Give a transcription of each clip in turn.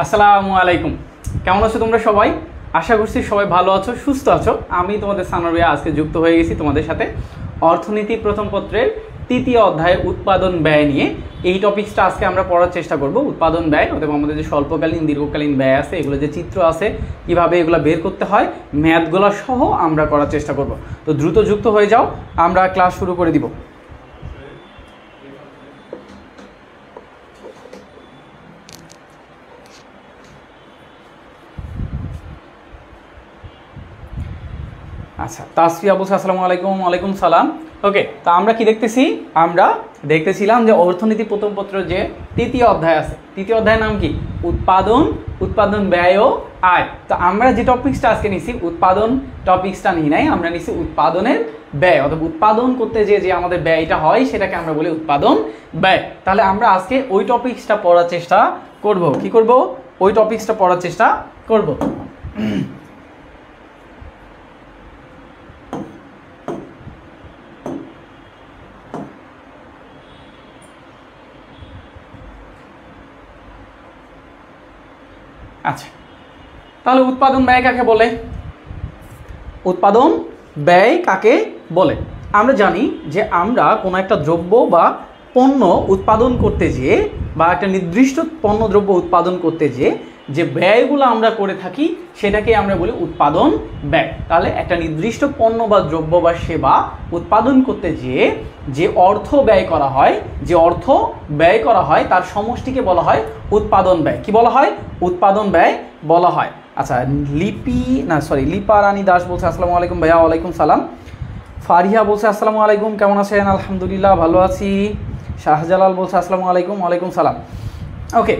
আসসালামু আলাইকুম। কেমন আছো তোমরা সবাই? আশা করছি সবাই ভালো আছো, সুস্থ আছো। আমি তোমাদের সানোয়ার ভাইয়া আজকে যুক্ত হয়ে গেছি তোমাদের সাথে অর্থনীতি প্রথম পত্রের তৃতীয় অধ্যায় উৎপাদন ব্যয় নিয়ে। এই টপিকসটা আজকে আমরা পড়ার চেষ্টা করব। উৎপাদন ব্যয় অথবা আমাদের যে স্বল্পকালীন দীর্ঘকালীন ব্যয় আছে, এগুলো যে চিত্র আছে, কীভাবে এগুলো বের করতে হয়, ম্যাথগুলো সহ আমরা করার চেষ্টা করব। তো দ্রুত যুক্ত হয়ে যাও, আমরা ক্লাস শুরু করে দিব। আচ্ছা, তাসফিয়া বলছে আসসালামু আলাইকুম। ওয়ালাইকুম সালাম। ওকে, তো আমরা কি দেখতেছি? আমরা দেখতেছিলাম যে অর্থনীতি প্রথম পত্র যে তৃতীয় অধ্যায় আছে, তৃতীয় অধ্যায়ের নাম কি? উৎপাদন, উৎপাদন ব্যয় ও আয়। তো আমরা যে টপিক্সটা আজকে নিছি, উৎপাদন টপিক্সটা নিই নাই, আমরা নিছি উৎপাদনের ব্যয়, অথবা উৎপাদন করতে যে আমাদের ব্যয়টা হয় সেটাকে আমরা বলি উৎপাদন ব্যয়। তাহলে আমরা আজকে ওই টপিক্সটা পড়ার চেষ্টা করব। কি করব? ওই টপিক্সটা পড়ার চেষ্টা করব। আচ্ছা, তাহলে উৎপাদন ব্যয় কাকে বলে? উৎপাদন ব্যয় কাকে বলে? আমরা জানি যে আমরা কোনো একটা দ্রব্য বা পণ্য উৎপাদন করতে যেয়ে, বা একটা নির্দিষ্ট পণ্য দ্রব্য উৎপাদন করতে যেয়ে যে ব্যয়গুলো আমরা করে থাকি সেটাকে আমরা বলি উৎপাদন ব্যয়। তাহলে একটা নির্দিষ্ট পণ্য বা দ্রব্য বা সেবা উৎপাদন করতে যেয়ে যে অর্থ ব্যয় করা হয়, যে অর্থ ব্যয় করা হয় তার সমষ্টিকে বলা হয় উৎপাদন ব্যয়। কি বলা হয়? উৎপাদন ব্যয় বলা হয়। আচ্ছা, লিপা রানী দাস বলছে আসসালামু আলাইকুম ভাইয়া। ওয়ালাইকুম সালাম। ফারিহা বলছে আসসালামু আলাইকুম, কেমন আছেন? আলহামদুলিল্লাহ ভালো আছি। শাহজালাল বলছে আসসালামু আলাইকুম। ওয়ালাইকুম সালাম। ওকে,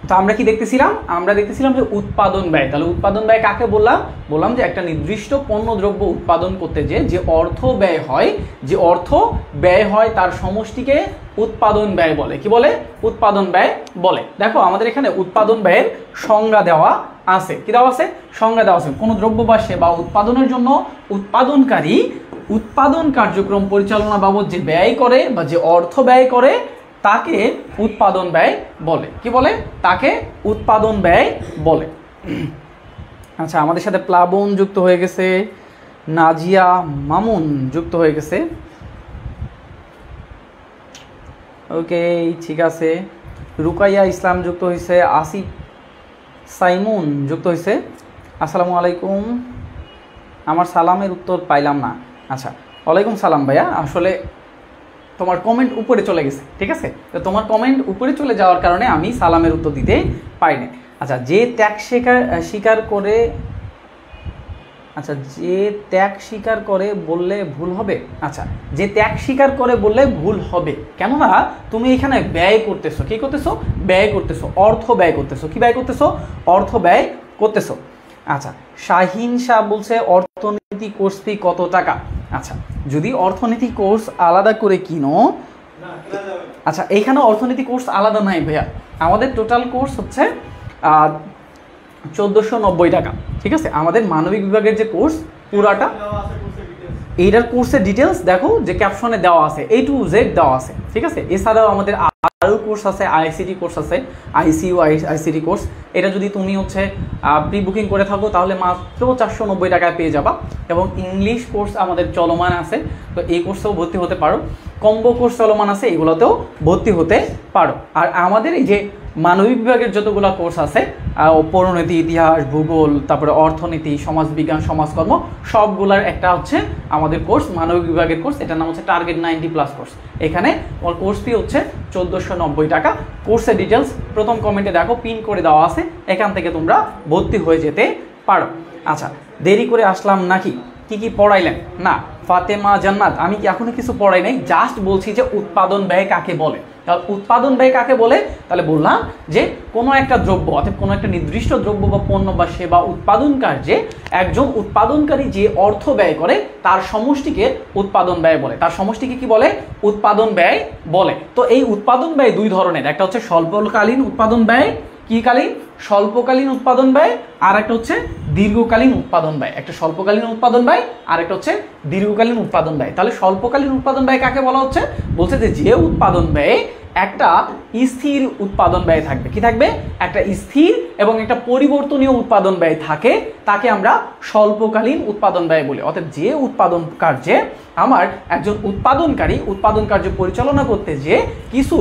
তো আমরা কি দেখতেছিলাম? আমরা দেখতেছিলাম যে উৎপাদন ব্যয়। তাহলে উৎপাদন ব্যয় কাকে বললাম? বললাম যে একটা নির্দিষ্ট পণ্য দ্রব্য উৎপাদন করতে যে অর্থ ব্যয় হয়, যে অর্থ ব্যয় হয় তার সমষ্টিকে উৎপাদন ব্যয় বলে। কি বলে? উৎপাদন ব্যয় বলে। দেখো আমাদের এখানে উৎপাদন ব্যয়ের সংজ্ঞা দেওয়া আছে। কি দেওয়া আছে? সংজ্ঞা দেওয়া আছে। কোনো দ্রব্য বা সেবা উৎপাদনের জন্য উৎপাদনকারী উৎপাদন কার্যক্রম পরিচালনা বাবদ যে ব্যয় করে বা যে অর্থ ব্যয় করে তাকে উৎপাদন ব্যয় বলে। কি বলে? তাকে উৎপাদন ব্যয় বলে। আচ্ছা, আমাদের সাথে প্লাবন যুক্ত হয়ে গেছে, নাজিয়া মামুন যুক্ত হয়ে গেছে। ওকে, ঠিক আছে। রুকাইয়া ইসলাম যুক্ত হয়েছে, আসিফ সাইমুন যুক্ত হয়েছে। আসসালামু আলাইকুম। আমার সালামের উত্তর পাইলাম না। আচ্ছা, ওয়ালাইকুম সালাম ভাইয়া। আসলে তোমার কমেন্ট উপরে চলে গেছে, ঠিক আছে? তো তোমার কমেন্ট উপরে চলে যাওয়ার কারণে আমি সালামের উত্তর দিতে পারিনি। আচ্ছা, যে ত্যাগ স্বীকার করে, আচ্ছা, যে ত্যাগ স্বীকার করে বললে ভুল হবে। আচ্ছা, যে ত্যাগ স্বীকার করে বললে ভুল হবে, কেননা তুমি এখানে ব্যয় করতেছো। কি করতেছো? ব্যয় করতেছো, অর্থ ব্যয় করতেছো। কি ব্যয় করতেছো? অর্থ ব্যয় করতেছো। আচ্ছা, শাহিন শাহ বলছে অর্থনীতি কোর্স ফি কত টাকা? আচ্ছা, যদি অর্থনীতি কোর্স আলাদা করে কিনো, আচ্ছা, এইখানে অর্থনীতি কোর্স আলাদা নাই ভাইয়া, আমাদের টোটাল কোর্স হচ্ছে 1490 টাকা। ঠিক আছে, আমাদের মানবিক বিভাগের যে কোর্স পুরাটা, এইটার কোর্সের ডিটেলস দেখো যে ক্যাপশনে দেওয়া আছে, A to Z দেওয়া আছে। ঠিক আছে, এছাড়াও আমাদের আরও কোর্স আছে, আইসিটি কোর্স আছে, ICU আইসিটি কোর্স। এটা যদি তুমি হচ্ছে প্রি বুকিং করে থাকো তাহলে মাত্র 490 টাকায় পেয়ে যাবা। এবং ইংলিশ কোর্স আমাদের চলমান আছে, তো এই কোর্সেও ভর্তি হতে পারো। কম্বো কোর্স চলমান আছে, এগুলোতেও ভর্তি হতে পারো। আর আমাদের এই যে মানবিক বিভাগের যতগুলো কোর্স আছে, পরিণতি, ইতিহাস, ভূগোল, তারপরে অর্থনীতি, সমাজবিজ্ঞান, সমাজকর্ম, সবগুলার একটা হচ্ছে আমাদের কোর্স, মানবিক বিভাগের কোর্স। এটার নাম হচ্ছে টার্গেট 90+ কোর্স। এখানে কোর্স ফি হচ্ছে 1490 টাকা। কোর্সের ডিটেলস প্রথম কমেন্টে দেখো, পিন করে দেওয়া আছে, এখান থেকে তোমরা ভর্তি হয়ে যেতে পারো। আচ্ছা, দেরি করে আসলাম নাকি? কি কি পড়াইলেন? না, ফাতেমা জান্নাত, আমি কি এখনো কিছু পড়াই নাই, জাস্ট বলছি যে উৎপাদন ব্যয় কাকে বলে। তাহলে উৎপাদন ব্যয় কাকে বলে? তাহলে বললাম যে কোনো একটা দ্রব্য, অর্থাৎ কোনো একটা নির্দিষ্ট দ্রব্য বা পণ্য বা সেবা উৎপাদন কার্যে একজন উৎপাদনকারী যে অর্থ ব্যয় করে তার সমষ্টিকে উৎপাদন ব্যয় বলে। তার সমষ্টিকে কি বলে? উৎপাদন ব্যয় বলে। তো এই উৎপাদন ব্যয় দুই ধরনের, একটা হচ্ছে স্বল্পকালীন উৎপাদন ব্যয়, কি কালীন? স্বল্পকালীন উৎপাদন ব্যয়, আর একটা হচ্ছে দীর্ঘকালীন উৎপাদন ব্যয়। একটা স্বল্পকালীন উৎপাদন ব্যয় আর একটা হচ্ছে দীর্ঘকালীন উৎপাদন ব্যয়। তাহলে স্বল্পকালীন উৎপাদন ব্যয় কাকে বলা হচ্ছে? বলছে যে উৎপাদন ব্যয় একটা স্থির উৎপাদন ব্যয় থাকবে। কি থাকবে? একটা স্থির এবং একটা পরিবর্তনীয় উৎপাদন ব্যয় থাকে, তাকে আমরা স্বল্পকালীন উৎপাদন ব্যয় বলি। অর্থাৎ যে উৎপাদন কার্যে আমার একজন উৎপাদনকারী উৎপাদন কার্য পরিচালনা করতে যে কিছু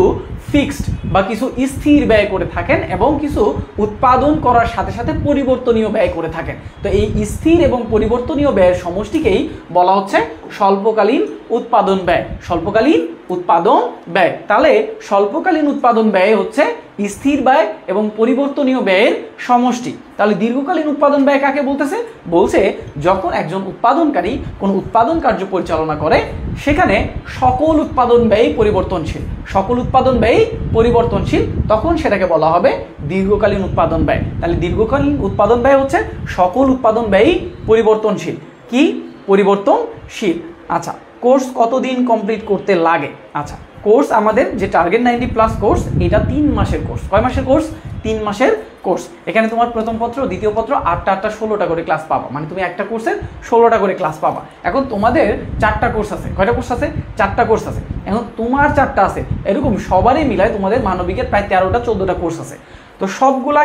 ফিক্সড বা কিছু স্থির ব্যয় করে থাকেন এবং কিছু উৎপাদন করার সাথে সাথে পরিবর্তনীয় ব্যয় করে থাকেন। তো এই স্থির এবং পরিবর্তনীয় ব্যয়ের সমষ্টিকেই বলা হচ্ছে স্বল্পকালীন উৎপাদন ব্যয়। স্বল্পকালীন উৎপাদন ব্যয়। তাহলে স্বল্পকালীন উৎপাদন ব্যয় হচ্ছে স্থির ব্যয় এবং পরিবর্তনীয় ব্যয়ের সমষ্টি। তাহলে দীর্ঘকালীন উৎপাদন ব্যয় কাকে বলতেছে? বলছে যখন একজন উৎপাদনকারী কোনো উৎপাদন কার্য পরিচালনা করে সেখানে সকল উৎপাদন ব্যয় পরিবর্তনশীল, সকল উৎপাদন ব্যয় পরিবর্তনশীল, তখন সেটাকে বলা হবে দীর্ঘকালীন উৎপাদন ব্যয়। তাহলে দীর্ঘকালীন উৎপাদন ব্যয় হচ্ছে সকল উৎপাদন ব্যয় পরিবর্তনশীল। কি? পরিবর্তনশীল। আচ্ছা, কোর্স কতদিন কমপ্লিট করতে লাগে? আচ্ছা, কোর্স আমাদের যে টার্গেট 90+ কোর্স, এটা 3 মাসের কোর্স। কয় মাসের কোর্স? 3 মাসের কোর্স। এখানে তোমার প্রথম পত্র, দ্বিতীয় পত্র 8টা 16টা করে ক্লাস পাবা, মানে তুমি একটা কোর্সের 16টা করে ক্লাস পাবা। এখন তোমাদের 4টা কোর্স আছে। কয়টা কোর্স আছে? 4টা কোর্স আছে। এখন তোমার 4টা আছে, এরকম সবারই মিলায় তোমাদের মানবিকের প্রায় 13টা 14টা কোর্স আছে। তো সবগুলা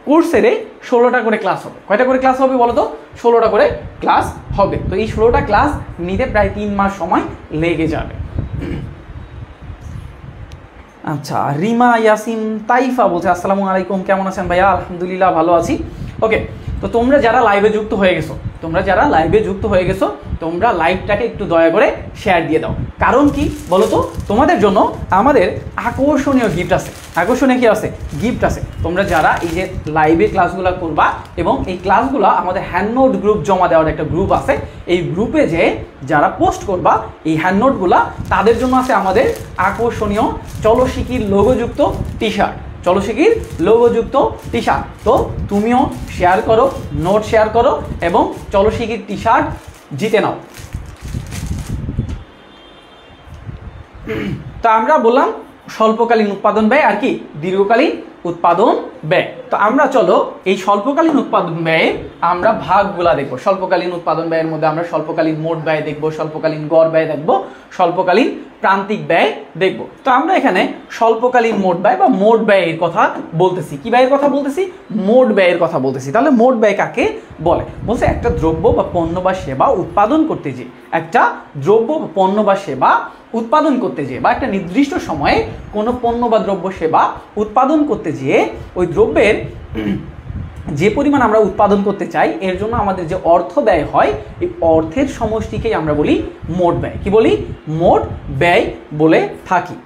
কোর্সের 16টা করে ক্লাস হবে। কয়টা করে ক্লাস হবে বলো তো? 16টা করে ক্লাস হবে। তো এই 16টা ক্লাস নিতে প্রায় 3 মাস সময় লেগে যাবে। আচ্ছা, রিমা ইয়াসিন তাইফা বলছে আসসালামু আলাইকুম, কেমন আছেন ভাইয়া? আলহামদুলিল্লাহ ভালো আছি। ওকে, তো তোমরা যারা লাইভে যুক্ত হয়ে গেছো, তোমরা লাইভটাকে একটু দয়া করে শেয়ার দিয়ে দাও। কারণ কি বলো তো? তোমাদের জন্য আমাদের আকর্ষণীয় গিফট আছে। আকর্ষণীয় কি আছে? গিফট আছে। তোমরা যারা এই যে লাইভে ক্লাসগুলো করবা এবং এই ক্লাসগুলো আমাদের হ্যান্ডনোট গ্রুপ জমা দেওয়ার একটা গ্রুপ আছে, এই গ্রুপে যে যারা পোস্ট করবা এই হ্যান্ডনোটগুলা, তাদের জন্য আছে আমাদের আকর্ষণীয় চলো শিখির লোগোযুক্ত টি শার্ট। চলো শিখির লোগোযুক্ত টি শার্ট। তো তুমিও শেয়ার করো, নোট শেয়ার করো এবং চলো শিখির টি শার্ট জিতে নাও। তো আমরা বললাম স্বল্পকালীন উৎপাদন ব্যয় আর কি দীর্ঘকালীন উৎপাদন ব্যয়। তো আমরা চলো এই স্বল্পকালীন উৎপাদন ব্যয়ে আমরা ভাগগুলা দেখবো। স্বল্পকালীন উৎপাদন ব্যয়ের মধ্যে আমরা স্বল্পকালীন মোট ব্যয় দেখবো, স্বল্পকালীন গড় ব্যয় দেখবো, স্বল্পকালীন প্রান্তিক ব্যয় দেখবো। তো আমরা এখানে স্বল্পকালীন মোট ব্যয় বা মোট ব্যয়ের কথা বলতেছি। কি ব্যয়ের কথা বলতেছি? মোট ব্যয়ের কথা বলতেছি। তাহলে মোট ব্যয় কাকে বলে? বলছে একটা দ্রব্য বা পণ্য বা সেবা উৎপাদন করতে যে, একটা দ্রব্য বা পণ্য বা সেবা উৎপাদন করতে যেয়ে বা একটা নির্দিষ্ট সময়ে কোনো পণ্য বা দ্রব্য সেবা উৎপাদন করতে যেয়ে ওই দ্রব্যের যে পরিমাণ আমরা উৎপাদন করতে চাই এর জন্য আমাদের যে অর্থ ব্যয় হয়, এই অর্থের সমষ্টিকেই আমরা বলি মোট ব্যয়। কি বলি? মোট ব্যয় বলে থাকি।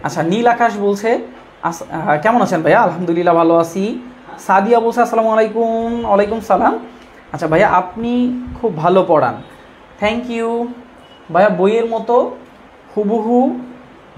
আচ্ছা, নীল আকাশ বলছে কেমন আছেন ভাইয়া? আলহামদুলিল্লাহ ভালো আছি। সাদিয়া বলছে আসসালামু আলাইকুম। ওয়ালাইকুম সালাম। আচ্ছা ভাইয়া, আপনি খুব ভালো পড়ান, থ্যাংক ইউ। ভাইয়া, বইয়ের মতো হুবহু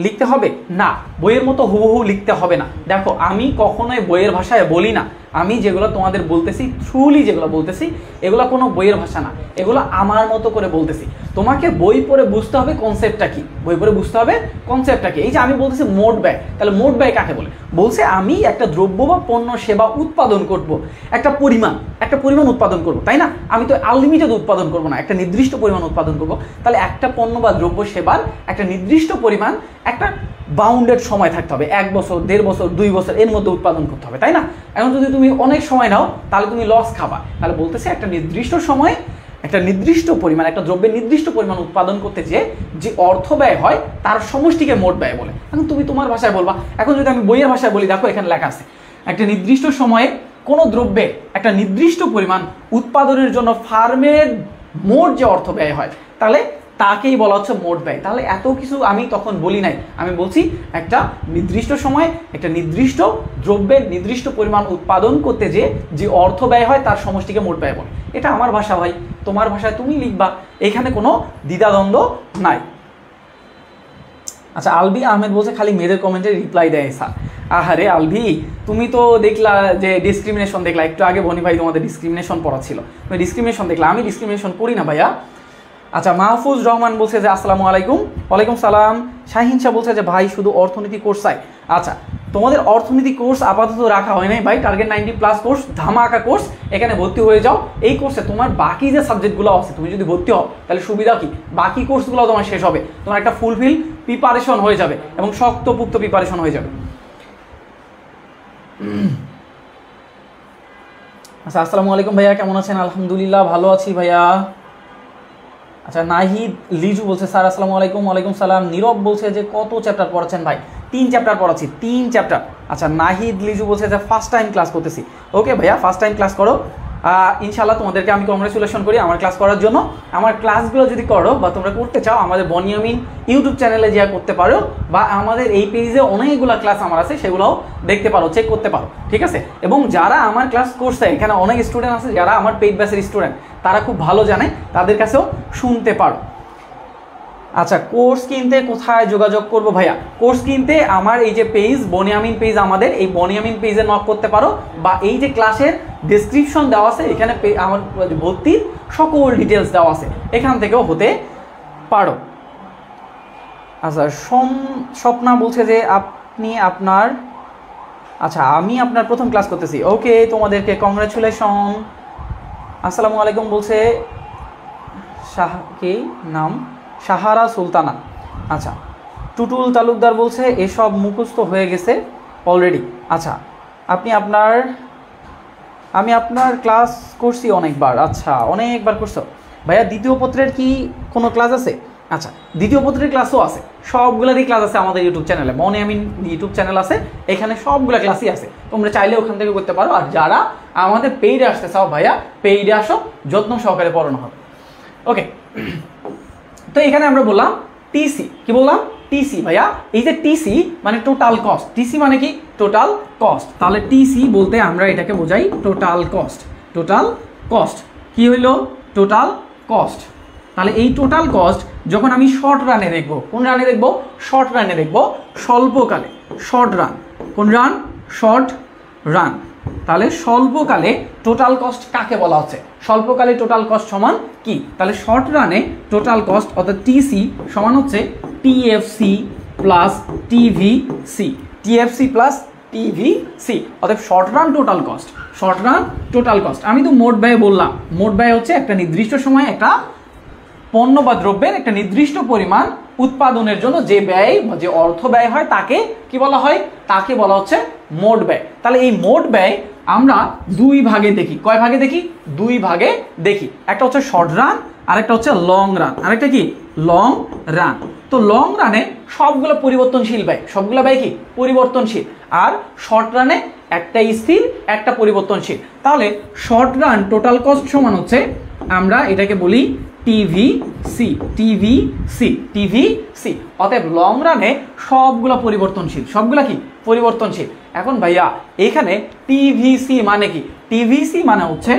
লিখতে হবে? না, বইয়ের মতো হুবহু লিখতে হবে না। দেখো, আমি কখনোই বইয়ের ভাষায় বলি না। আমি যেগুলো তোমাদের বলতেছি, ট্রুলি যেগুলো বলতেছি, এগুলো কোনো বইয়ের ভাষা না, এগুলো আমার মতো করে বলতেছি। তোমাকে বই পড়ে বুঝতে হবে কনসেপ্টটা কি, বই পড়ে বুঝতে হবে কনসেপ্টটা কি। এই যে আমি বলতেছি মোট ব্যয়, তাহলে মোট ব্যয় কাকে বলে? বলছে আমি একটা দ্রব্য বা পণ্য সেবা উৎপাদন করব, একটা পরিমাণ উৎপাদন করব, তাই না? আমি তো আনলিমিটেড উৎপাদন করব না, একটা নির্দিষ্ট পরিমাণ উৎপাদন করব। তাহলে একটা পণ্য বা দ্রব্য সেবার একটা নির্দিষ্ট পরিমাণ, একটা বাউন্ডেড সময় থাকতে হবে। 1 বছর, 1.5 বছর, 2 বছর এর মধ্যে উৎপাদন করতে হবে, তাই না? এখন যদি তুমি অনেক সময় নাও তাহলে তুমি লস খাবা। তাহলে বলতেছে একটা নির্দিষ্ট সময়ে একটা নির্দিষ্ট পরিমাণ, একটা দ্রব্যের নির্দিষ্ট পরিমাণ উৎপাদন করতে যে অর্থ ব্যয় হয় তার সমষ্টিকে মোট ব্যয় বলে। এখন তুমি তোমার ভাষায় বলবা। এখন যদি আমি বইয়ের ভাষায় বলি, দেখো এখানে লেখা আছে একটা নির্দিষ্ট সময়ে কোনো দ্রব্যের একটা নির্দিষ্ট পরিমাণ উৎপাদনের জন্য ফার্মের মোট যে অর্থ ব্যয় হয়, তাহলে তাকেই বলা হচ্ছে মোট ব্যয়। তাহলে এত কিছু আমি তখন বলি নাই, আমি বলছি একটা নির্দিষ্ট সময়ে একটা নির্দিষ্ট দ্রব্যের নির্দিষ্ট পরিমাণ উৎপাদন করতে যে অর্থ ব্যয় হয় তার সমষ্টিকে মোট ব্যয় বলে। এটা আমার ভাষা ভাই, তোমার ভাষায় তুমি লিখবা, এখানে কোনো দ্বিধাদ্বন্দ্ব নাই। আচ্ছা, আলবি আহমেদ বলছে খালি মেয়েদের কমেন্টে রিপ্লাই দেয় স্যার। আহারে আলভি, তুমি তো দেখলা যে ডিসক্রিমিনেশন দেখলা, একটু আগে বনি ভাই তোমাদের ডিসক্রিমিনেশন পড়াচ্ছিল, তুমি ডিসক্রিমিনেশন দেখলা। আমি ডিসক্রিমিনেশন করি না ভাইয়া। আচ্ছা, মাহফুজ রহমান বলছে যে আসসালামু আলাইকুম। ওয়ালাইকুম সালাম। শাহিন শাহ বলছে যে ভাই শুধু অর্থনীতি কোর্স চাই। আচ্ছা, তোমাদের অর্থনীতি কোর্স আপাতত রাখা হয় নাই ভাই, টার্গেট 90+ কোর্স ধামাকা কোর্স, এখানে ভর্তি হয়ে যাও। এই কোর্সে তোমার বাকি যে সাবজেক্টগুলো আছে তুমি যদি ভর্তি হও তাহলে সুবিধা কি, বাকি কোর্সগুলো তোমার শেষ হবে, তোমার একটা ফুলফিল প্রিপারেশন হয়ে যাবে এবং শক্তপুক্ত প্রিপারেশন হয়ে যাবে। আচ্ছা, আসসালামু আলাইকুম ভাইয়া, কেমন আছেন? আলহামদুলিল্লাহ ভালো আছি ভাইয়া। আচ্ছা, নাহিদ লিজু বলছে স্যার আসসালামু আলাইকুম। ওয়ালাইকুম সালাম। নীরব বলছে যে কত চ্যাপ্টার পড়াচ্ছেন ভাই? 3 চ্যাপ্টার পড়াচ্ছি, 3 চ্যাপ্টার। আচ্ছা, নাহিদ লিজু বলছে যে ফার্স্ট টাইম ক্লাস করতেছি। ওকে ভাইয়া, ফার্স্ট টাইম ক্লাস করো, ইনশাল্লাহ তোমাদেরকে আমি কংগ্রেচুলেশন করি আমার ক্লাস করার জন্য। আমার ক্লাসগুলো যদি করো বা তোমরা করতে চাও, আমাদের বনিয়ামিন ইউটিউব চ্যানেলে যা করতে পারো, বা আমাদের এই পেজে অনেকগুলো ক্লাস আমার আছে, সেগুলোও দেখতে পারো, চেক করতে পারো, ঠিক আছে? এবং যারা আমার ক্লাস করছে, এখানে অনেক স্টুডেন্ট আছে যারা আমার পেইড ব্যাচের স্টুডেন্ট, তারা খুব ভালো জানে, তাদের কাছেও শুনতে পারো। আচ্ছা, কোর্স কিনতে কোথায় যোগাযোগ করব ভাইয়া? কোর্স কিনতে আমার এই যে পেজ বনিয়ামিন পেজ, আমাদের এই বনিয়ামিন পেজে নক করতে পারো, বা এই যে ক্লাসের ডেসক্রিপশন দেওয়া আছে, এখানে আমার ভর্তির সকল ডিটেলস দেওয়া আছে, এখান থেকেও হতে পারো। আচ্ছা, স্বপ্না বলছে যে আপনি আপনার, আচ্ছা আমি আপনার প্রথম ক্লাস করতেছি। ওকে, তোমাদেরকে কংগ্রাচুলেশন। আসসালামু আলাইকুম বলছে কি নাম, সাহারা সুলতানা। আচ্ছা, টুটুল তালুকদার বলছে এসব মুখস্থ হয়ে গেছে অলরেডি। আচ্ছা, আমি আপনার ক্লাস করছি অনেকবার। আচ্ছা, অনেকবার করছো ভাইয়া। দ্বিতীয় পত্রের কি কোনো ক্লাস আছে? আচ্ছা, দ্বিতীয় পত্রের ক্লাসও আছে, সবগুলোরই ক্লাস আছে আমাদের ইউটিউব চ্যানেলে, বনিয়ামিন ইউটিউব চ্যানেল আছে, এখানে সবগুলো ক্লাসই আছে, তোমরা চাইলে ওখান থেকে করতে পারো। আর যারা আমাদের পেইডে আসতে চাও ভাইয়া, পেইডে আসো, যত্ন সহকারে পড়ানো হবে। ওকে, তো এখানে আমরা বললাম টিসি, কি বললাম? টিসি ভাইয়া। এই যে টিসি মানে টোটাল কস্ট, টিসি মানে কি? Total cost. তাহলে টিসি বলতে আমরা এটাকে বোঝাই টোটাল কস্ট। টোটাল কস্ট কি হইল? Total cost. তাহলে এই টোটাল কস্ট যখন আমি শর্ট রানে দেখব, কোন রানে দেখব? শর্ট রানে দেখব, স্বল্পকালে। শর্ট রান, কোন রান? Short run. তাহলে স্বল্পকালে টোটাল কস্ট কাকে বলা হচ্ছে? স্বল্পকালে টোটাল কস্ট সমান কি? তাহলে শর্ট রানে টোটাল কস্ট অর্থাৎ টিসি সমান হচ্ছে TFC plus TVC. TFC plus TVC অর্থাৎ short run total cost. Short run total cost. আমি তো মোট ব্যয় বললাম, মোট ব্যয় হচ্ছে একটা নির্দিষ্ট সময় একটা পণ্য বা দ্রব্যের একটা নির্দিষ্ট পরিমাণ উৎপাদনের জন্য যে ব্যয়, যে অর্থ ব্যয় হয়, তাকে কি বলা হয়? তাকে বলা হচ্ছে মোট ব্যয়। তাহলে এই মোট ব্যয় আমরা 2 ভাগে দেখি। কয় ভাগে দেখি? 2 ভাগে দেখি। একটা হচ্ছে শর্ট রান, আরেকটা হচ্ছে লং রান। আরেকটা কি? Long run. তো লং রানে সবগুলো পরিবর্তনশীল ব্যয়, সবগুলো ব্যয় কি? পরিবর্তনশীল। আর শর্ট রানে একটা স্থির, একটা পরিবর্তনশীল। তাহলে শর্ট রান টোটাল কস্ট সমান হচ্ছে, আমরা এটাকে বলি টিভিসি। TVC, TVC. অতএব লং রানে সবগুলা পরিবর্তনশীল, সবগুলা কি? পরিবর্তনশীল। এখন ভাইয়া এখানে টিভিসি মানে কি? টিভিসি মানে হচ্ছে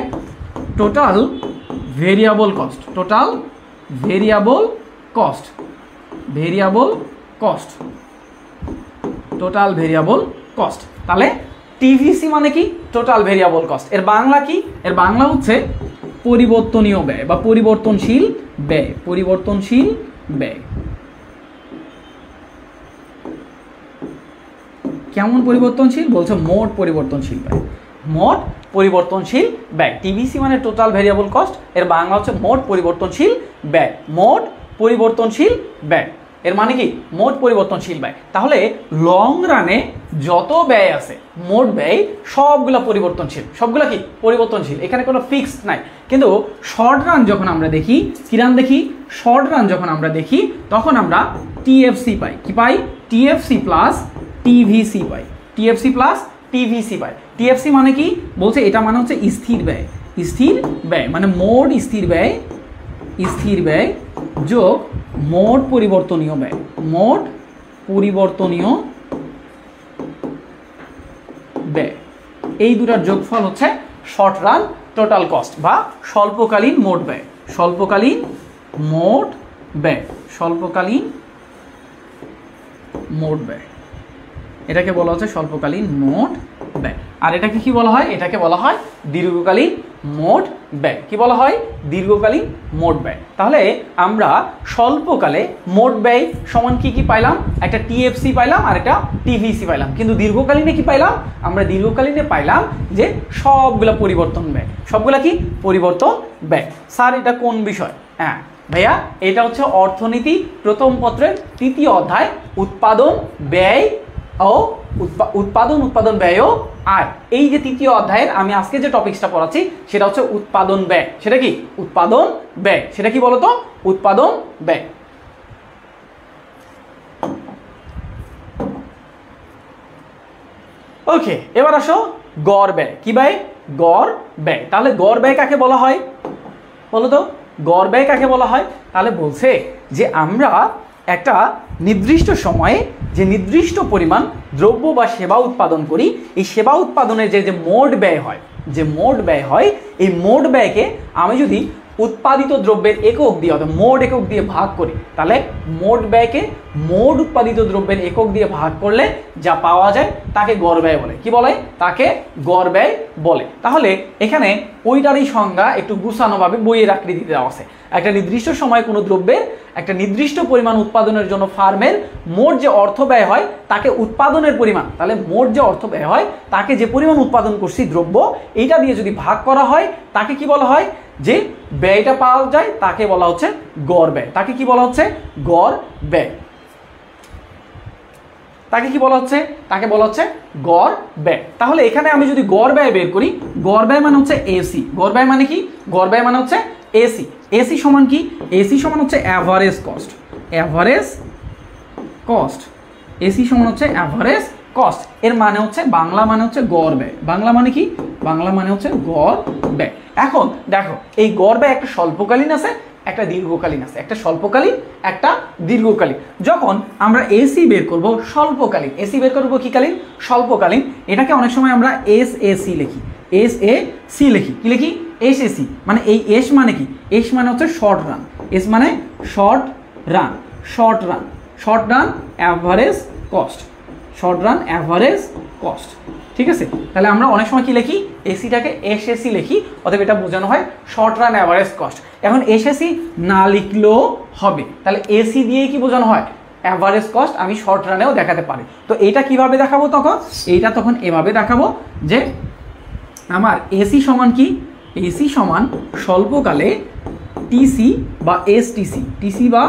total variable cost. Total variable cost. Variable cost, total variable cost. তাহলে টিভিসি মানে কি? Total variable cost. এর বাংলা কি? এর বাংলা হচ্ছে পরিবর্তনীয় ব্যয় বা পরিবর্তনশীল ব্যয়। পরিবর্তনশীল ব্যয়। কেমন পরিবর্তনশীল? বলছে মোট পরিবর্তনশীল ব্যয়। মোট পরিবর্তনশীল ব্যয়। টিভিসি মানে টোটাল ভেরিয়েবল কস্ট, এর বাংলা হচ্ছে মোট পরিবর্তনশীল ব্যয়। মোট পরিবর্তনশীল ব্যয় এর মানে কি? মোট পরিবর্তনশীল ব্যয়। তাহলে লং রানে যত ব্যয় আছে, মোট ব্যয় সবগুলা পরিবর্তনশীল। সবগুলা কি? পরিবর্তনশীল, এখানে কোনো ফিক্সড নাই। কিন্তু শর্ট রান যখন আমরা দেখি, কি রান দেখি? শর্ট রান যখন আমরা দেখি, তখন আমরা টিএফসি পাই। কি পাই? টিএফসি প্লাস টিভিসি পাই। টিএফসি প্লাস টিভিসি পাই। টিএফসি মানে কি? বলছে এটা মানে হচ্ছে স্থির ব্যয়। স্থির ব্যয় মানে মোট স্থির ব্যয়, স্থির ব্যয় যোগ মোট পরিবর্তনীয় ব্যয়। মোট পরিবর্তনীয় ব্যয়, এই দুটার যোগফল হচ্ছে শর্ট রান টোটাল কস্ট বা স্বল্পকালীন মোট ব্যয়। স্বল্পকালীন মোট ব্যয়। স্বল্পকালীন মোট ব্যয়, এটাকে বলা হচ্ছে স্বল্পকালীন মোট ব্যয়। আর এটাকে কি বলা হয়? এটাকে বলা হয় দীর্ঘকালীন মোট ব্যয়। কি বলা হয়? দীর্ঘকালীন মোট ব্যয়। তাহলে আমরা স্বল্পকালে মোট ব্যয় সমান কি কি পাইলাম? একটা টিএফসি পাইলাম আর একটা টিভিসি পাইলাম। কিন্তু দীর্ঘকালীনে কি পাইলাম? আমরা দীর্ঘকালীনে পাইলাম যে সবগুলা পরিবর্তন ব্যয়। সবগুলা কি? পরিবর্তন ব্যয়। স্যার এটা কোন বিষয়? হ্যাঁ, ভাইয়া এটা হচ্ছে অর্থনীতি প্রথম পত্রের 3য় অধ্যায়, উৎপাদন ব্যয় ও উৎপাদন ব্যয় ও আয়। এই যে 3য় অধ্যায়ের আমি আজকে যে টপিকসটা পড়াচ্ছি সেটা হচ্ছে উৎপাদন ব্যয়। সেটা কি? উৎপাদন ব্যয়। সেটা কি বলতো? উৎপাদন ব্যয়। ওকে, এবার আসো গড় ব্যয়। কি ব্যয়? গড় ব্যয়। তাহলে গড় ব্যয় কাকে বলা হয় বলো তো? গড় ব্যয় কাকে বলা হয়? তাহলে বলছে যে আমরা একটা নির্দিষ্ট সময়ে যে নির্দিষ্ট পরিমাণ দ্রব্য বা সেবা উৎপাদন করি, এই সেবা উৎপাদনের যে মোট ব্যয় হয়, এই মোট ব্যয়কে আমি যদি উৎপাদিত দ্রব্যের একক দিয়ে অর্থাৎ মোট একক দিয়ে ভাগ করি, তাহলে মোট ব্যয়কে মোট উৎপাদিত দ্রব্যের একক দিয়ে ভাগ করলে যা পাওয়া যায় তাকে গড় ব্যয় বলে। কি বলে? তাকে গড় ব্যয় বলে। তাহলে এখানে ওইটারই সংজ্ঞা একটু গুছানোভাবে বইয়ের আকৃতিতে দেওয়া আছে। একটা নির্দিষ্ট সময়ে কোনো দ্রব্যের একটা নির্দিষ্ট পরিমাণ উৎপাদনের জন্য ফার্মের মোট যে অর্থ ব্যয় হয় তাকে উৎপাদনের পরিমাণ, তাহলে মোট যে অর্থ ব্যয় হয় তাকে যে পরিমাণ উৎপাদন করছি দ্রব্য, এইটা দিয়ে যদি ভাগ করা হয় তাকে কি বলা হয়? যে ব্যয়টা পাওয়া যায় তাকে বলা হচ্ছে গড় ব্যয়। তাকে কি বলা হচ্ছে? গড় ব্যয়। তাকে কি বলা হচ্ছে? তাকে বলা হচ্ছে গড় ব্যয়। তাহলে এখানে আমি যদি গড় ব্যয় বের করি, গড় ব্যয় মানে হচ্ছে এসি। গড় ব্যয় মানে কি? গড় ব্যয় মানে হচ্ছে এসি। এসি সমান কি? এসি সমান হচ্ছে average cost. Average cost. AC সমান হচ্ছে অ্যাভারেজ কস্ট। এর মানে হচ্ছে বাংলা মানে হচ্ছে গড় ব্যয়। বাংলা মানে কি? বাংলা মানে হচ্ছে গড় ব্যয়। এখন দেখো, এই গড় ব্যয় একটা স্বল্পকালীন আছে, একটা দীর্ঘকালীন আছে। একটা স্বল্পকালীন, একটা দীর্ঘকালীন। যখন আমরা এসি বের করব স্বল্পকালীন, এসি বের করব কি কালীন? স্বল্পকালীন। এটাকে অনেক সময় আমরা এসএসি লিখি, এসএসি লিখি। কি লিখি? এসএসি। মানে এই এস মানে কি? এস মানে হচ্ছে শর্ট রান। এস মানে short run. Short run, short run average cost. Short run average cost. ঠিক আছে? তাহলে আমরা অনেক সময় কি লিখি? এসিটাকে এসএসি লিখি, অতএব এটা বোঝানো হয় শর্ট রান অ্যাভারেজ কস্ট। এখন এসএসি না লিখলেও হবে, তাহলে এসি দিয়ে কি বোঝানো হয়? অ্যাভারেজ কস্ট আমি শর্ট রানেও দেখাতে পারি। তো এইটা কিভাবে দেখাবো তখন? এইটা তখন এভাবে দেখাবো যে আমার এসি সমান কি? এসি সমান স্বল্পকালে টিসি বা এসটিসি, টিসি বা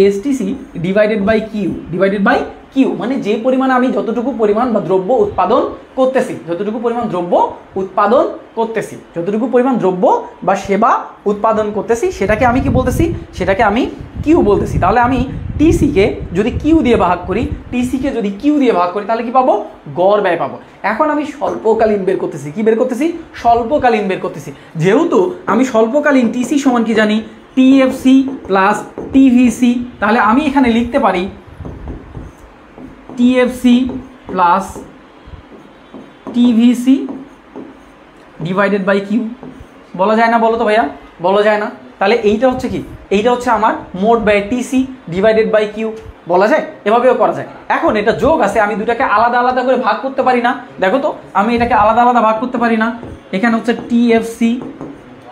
STC divided by Q, divided by Q. মানে যে পরিমাণে আমি যতটুকু পরিমাণ বা দ্রব্য উৎপাদন করতেছি, যতটুকু পরিমাণ দ্রব্য উৎপাদন করতেছি, যতটুকু পরিমাণ দ্রব্য বা সেবা উৎপাদন করতেছি, সেটাকে আমি কি বলতেছি? সেটাকে আমি কিউ বলতেছি। তাহলে আমি টিসিকে যদি কিউ দিয়ে ভাগ করি, টিসিকে যদি কিউ দিয়ে ভাগ করি, তাহলে কি পাবো? গড় ব্যয় পাবো। এখন আমি স্বল্পকালীন বের করতেছি। কি বের করতেছি? স্বল্পকালীন বের করতেছি। যেহেতু আমি স্বল্পকালীন টিসি সমান কি জানি? TFC plus TVC. তাহলে আমি এখানে লিখতে পারি TFC plus TVC divided by Q. বলা যায় না? বলো তো ভাইয়া, বলা যায় না? তাহলে এইটা হচ্ছে কি? এইটা হচ্ছে আমার মোট ব্যয় টিসি ডিভাইডেড বাই কিউ। বলা যায়, এভাবেও করা যায়। এখন এটা যোগ আছে, আমি দুটাকে আলাদা আলাদা করে ভাগ করতে পারি না? দেখো তো, আমি এটাকে আলাদা আলাদা ভাগ করতে পারি না? এখানে হচ্ছে TFC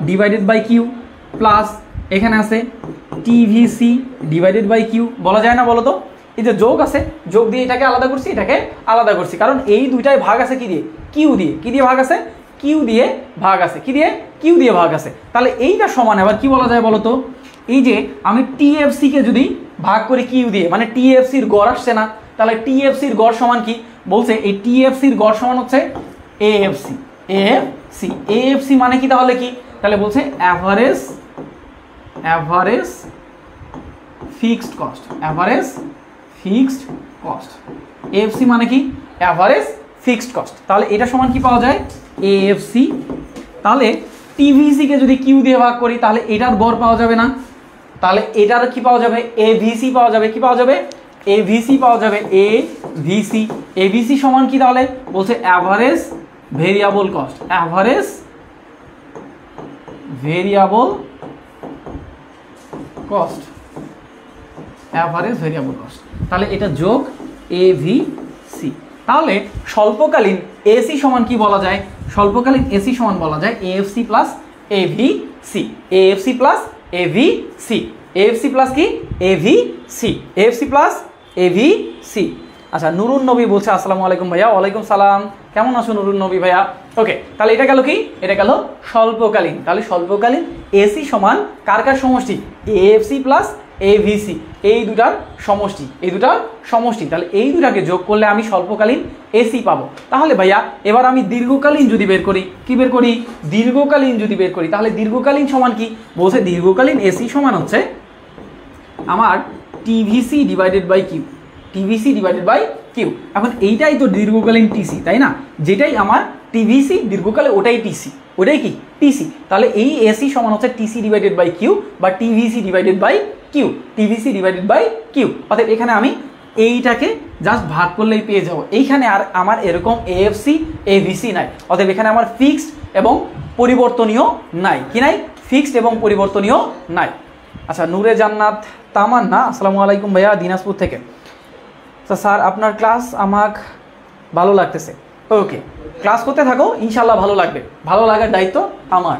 divided by Q plus এখানে আছে টিভিসি ডিভাইডেড বাই কিউ। বলা যায় না? বলো তো। এই যে যোগ আছে, যোগ দিয়ে এটাকে আলাদা করছি, এটাকে আলাদা করছি, কারণ এই দুইটাই ভাগ আছে কি দিয়ে? কিউ দিয়ে। কি দিয়ে ভাগ আছে? কিউ দিয়ে ভাগ আছে। কি দিয়ে? কিউ দিয়ে ভাগ আছে। তাহলে এইটা সমান আবার কি বলা যায় বলো তো? এই যে আমি টিএফসিকে যদি ভাগ করি কিউ দিয়ে, মানে টিএফসির গড় আসছে না? তাহলে টিএফসির গড় সমান কি? বলছে এই টিএফসির গড় সমান হচ্ছে এএফসি। এএফসি, এএফসি মানে কি তাহলে কি? তাহলে বলছে average fixed cost. Average fixed cost. AFC মানে কি? Average fixed cost. তাহলে এটা সমান কি পাওয়া যায়? এএফসি। তাহলে টিভিসিকে যদি কিউ দিয়ে ভাগ করি, তাহলে এটার গড় পাওয়া যাবে না? তাহলে এটার কি পাওয়া যাবে? এভিসি পাওয়া যাবে। কি পাওয়া যাবে? এভিসি পাওয়া যাবে। এভিসি। এভিসি সমান কি তাহলে? বলছে average variable cost. Average variable cost. Average variable cost. তাহলে এটা যোগ এভিসি। তাহলে স্বল্পকালীন এসি সমান কি বলা যায়? স্বল্পকালীন এসি সমান বলা যায় AFC plus ABC. AFC plus ABC. AFC plus কি? এভিসি। AFC plus ABC. আচ্ছা নুরুন নবী বলছে আসসালামু আলাইকুম ভাইয়া। ওয়ালাইকুম সালাম, কেমন আছো নুরুন নবী ভাইয়া? ওকে, তাহলে এটা গেল কি, এটা গেল স্বল্পকালীন। তাহলে স্বল্পকালীন এসি সমান কার কার সমষ্টি? এএফসি প্লাস এভিসি, এই দুটার সমষ্টি, এই দুটার সমষ্টি। তাহলে এই দুটাকে যোগ করলে আমি স্বল্পকালীন এসি পাবো। তাহলে ভাইয়া এবার আমি দীর্ঘকালীন যদি বের করি, কি বের করি? দীর্ঘকালীন যদি বের করি, তাহলে দীর্ঘকালীন সমান কি বলছে? দীর্ঘকালীন এসি সমান হচ্ছে আমার TVC divided by Q, TVC divided by Q. এখন এইটাই তো দীর্ঘকালীন টিসি, তাই না? যেটাই আমার টিভিসি দীর্ঘকালে ওটাই টিসি, ওটাই কি টিসি। তাহলে এই এসি সমান হচ্ছে টিসি ডিভাইডেড বাই কিউ বা TVC divided by Q, TVC divided by Q. অর্থাৎ এখানে আমি এইটাকে জাস্ট ভাগ করলেই পেয়ে যাবো। এইখানে আর আমার এরকম এএফসি এভিসি নাই, অতএব এখানে আমার ফিক্সড এবং পরিবর্তনীয় নাই। কি নাই? ফিক্সড এবং পরিবর্তনীয় নাই। আচ্ছা নূরে জান্নাত তামান্না আসসালামু আলাইকুম ভাইয়া দিনাজপুর থেকে। স্যার আপনার ক্লাস আমাকে ভালো লাগতেছে। ওকে, ক্লাস করতে থাকো, ইনশাল্লাহ ভালো লাগবে, ভালো লাগার দায়িত্ব আমার।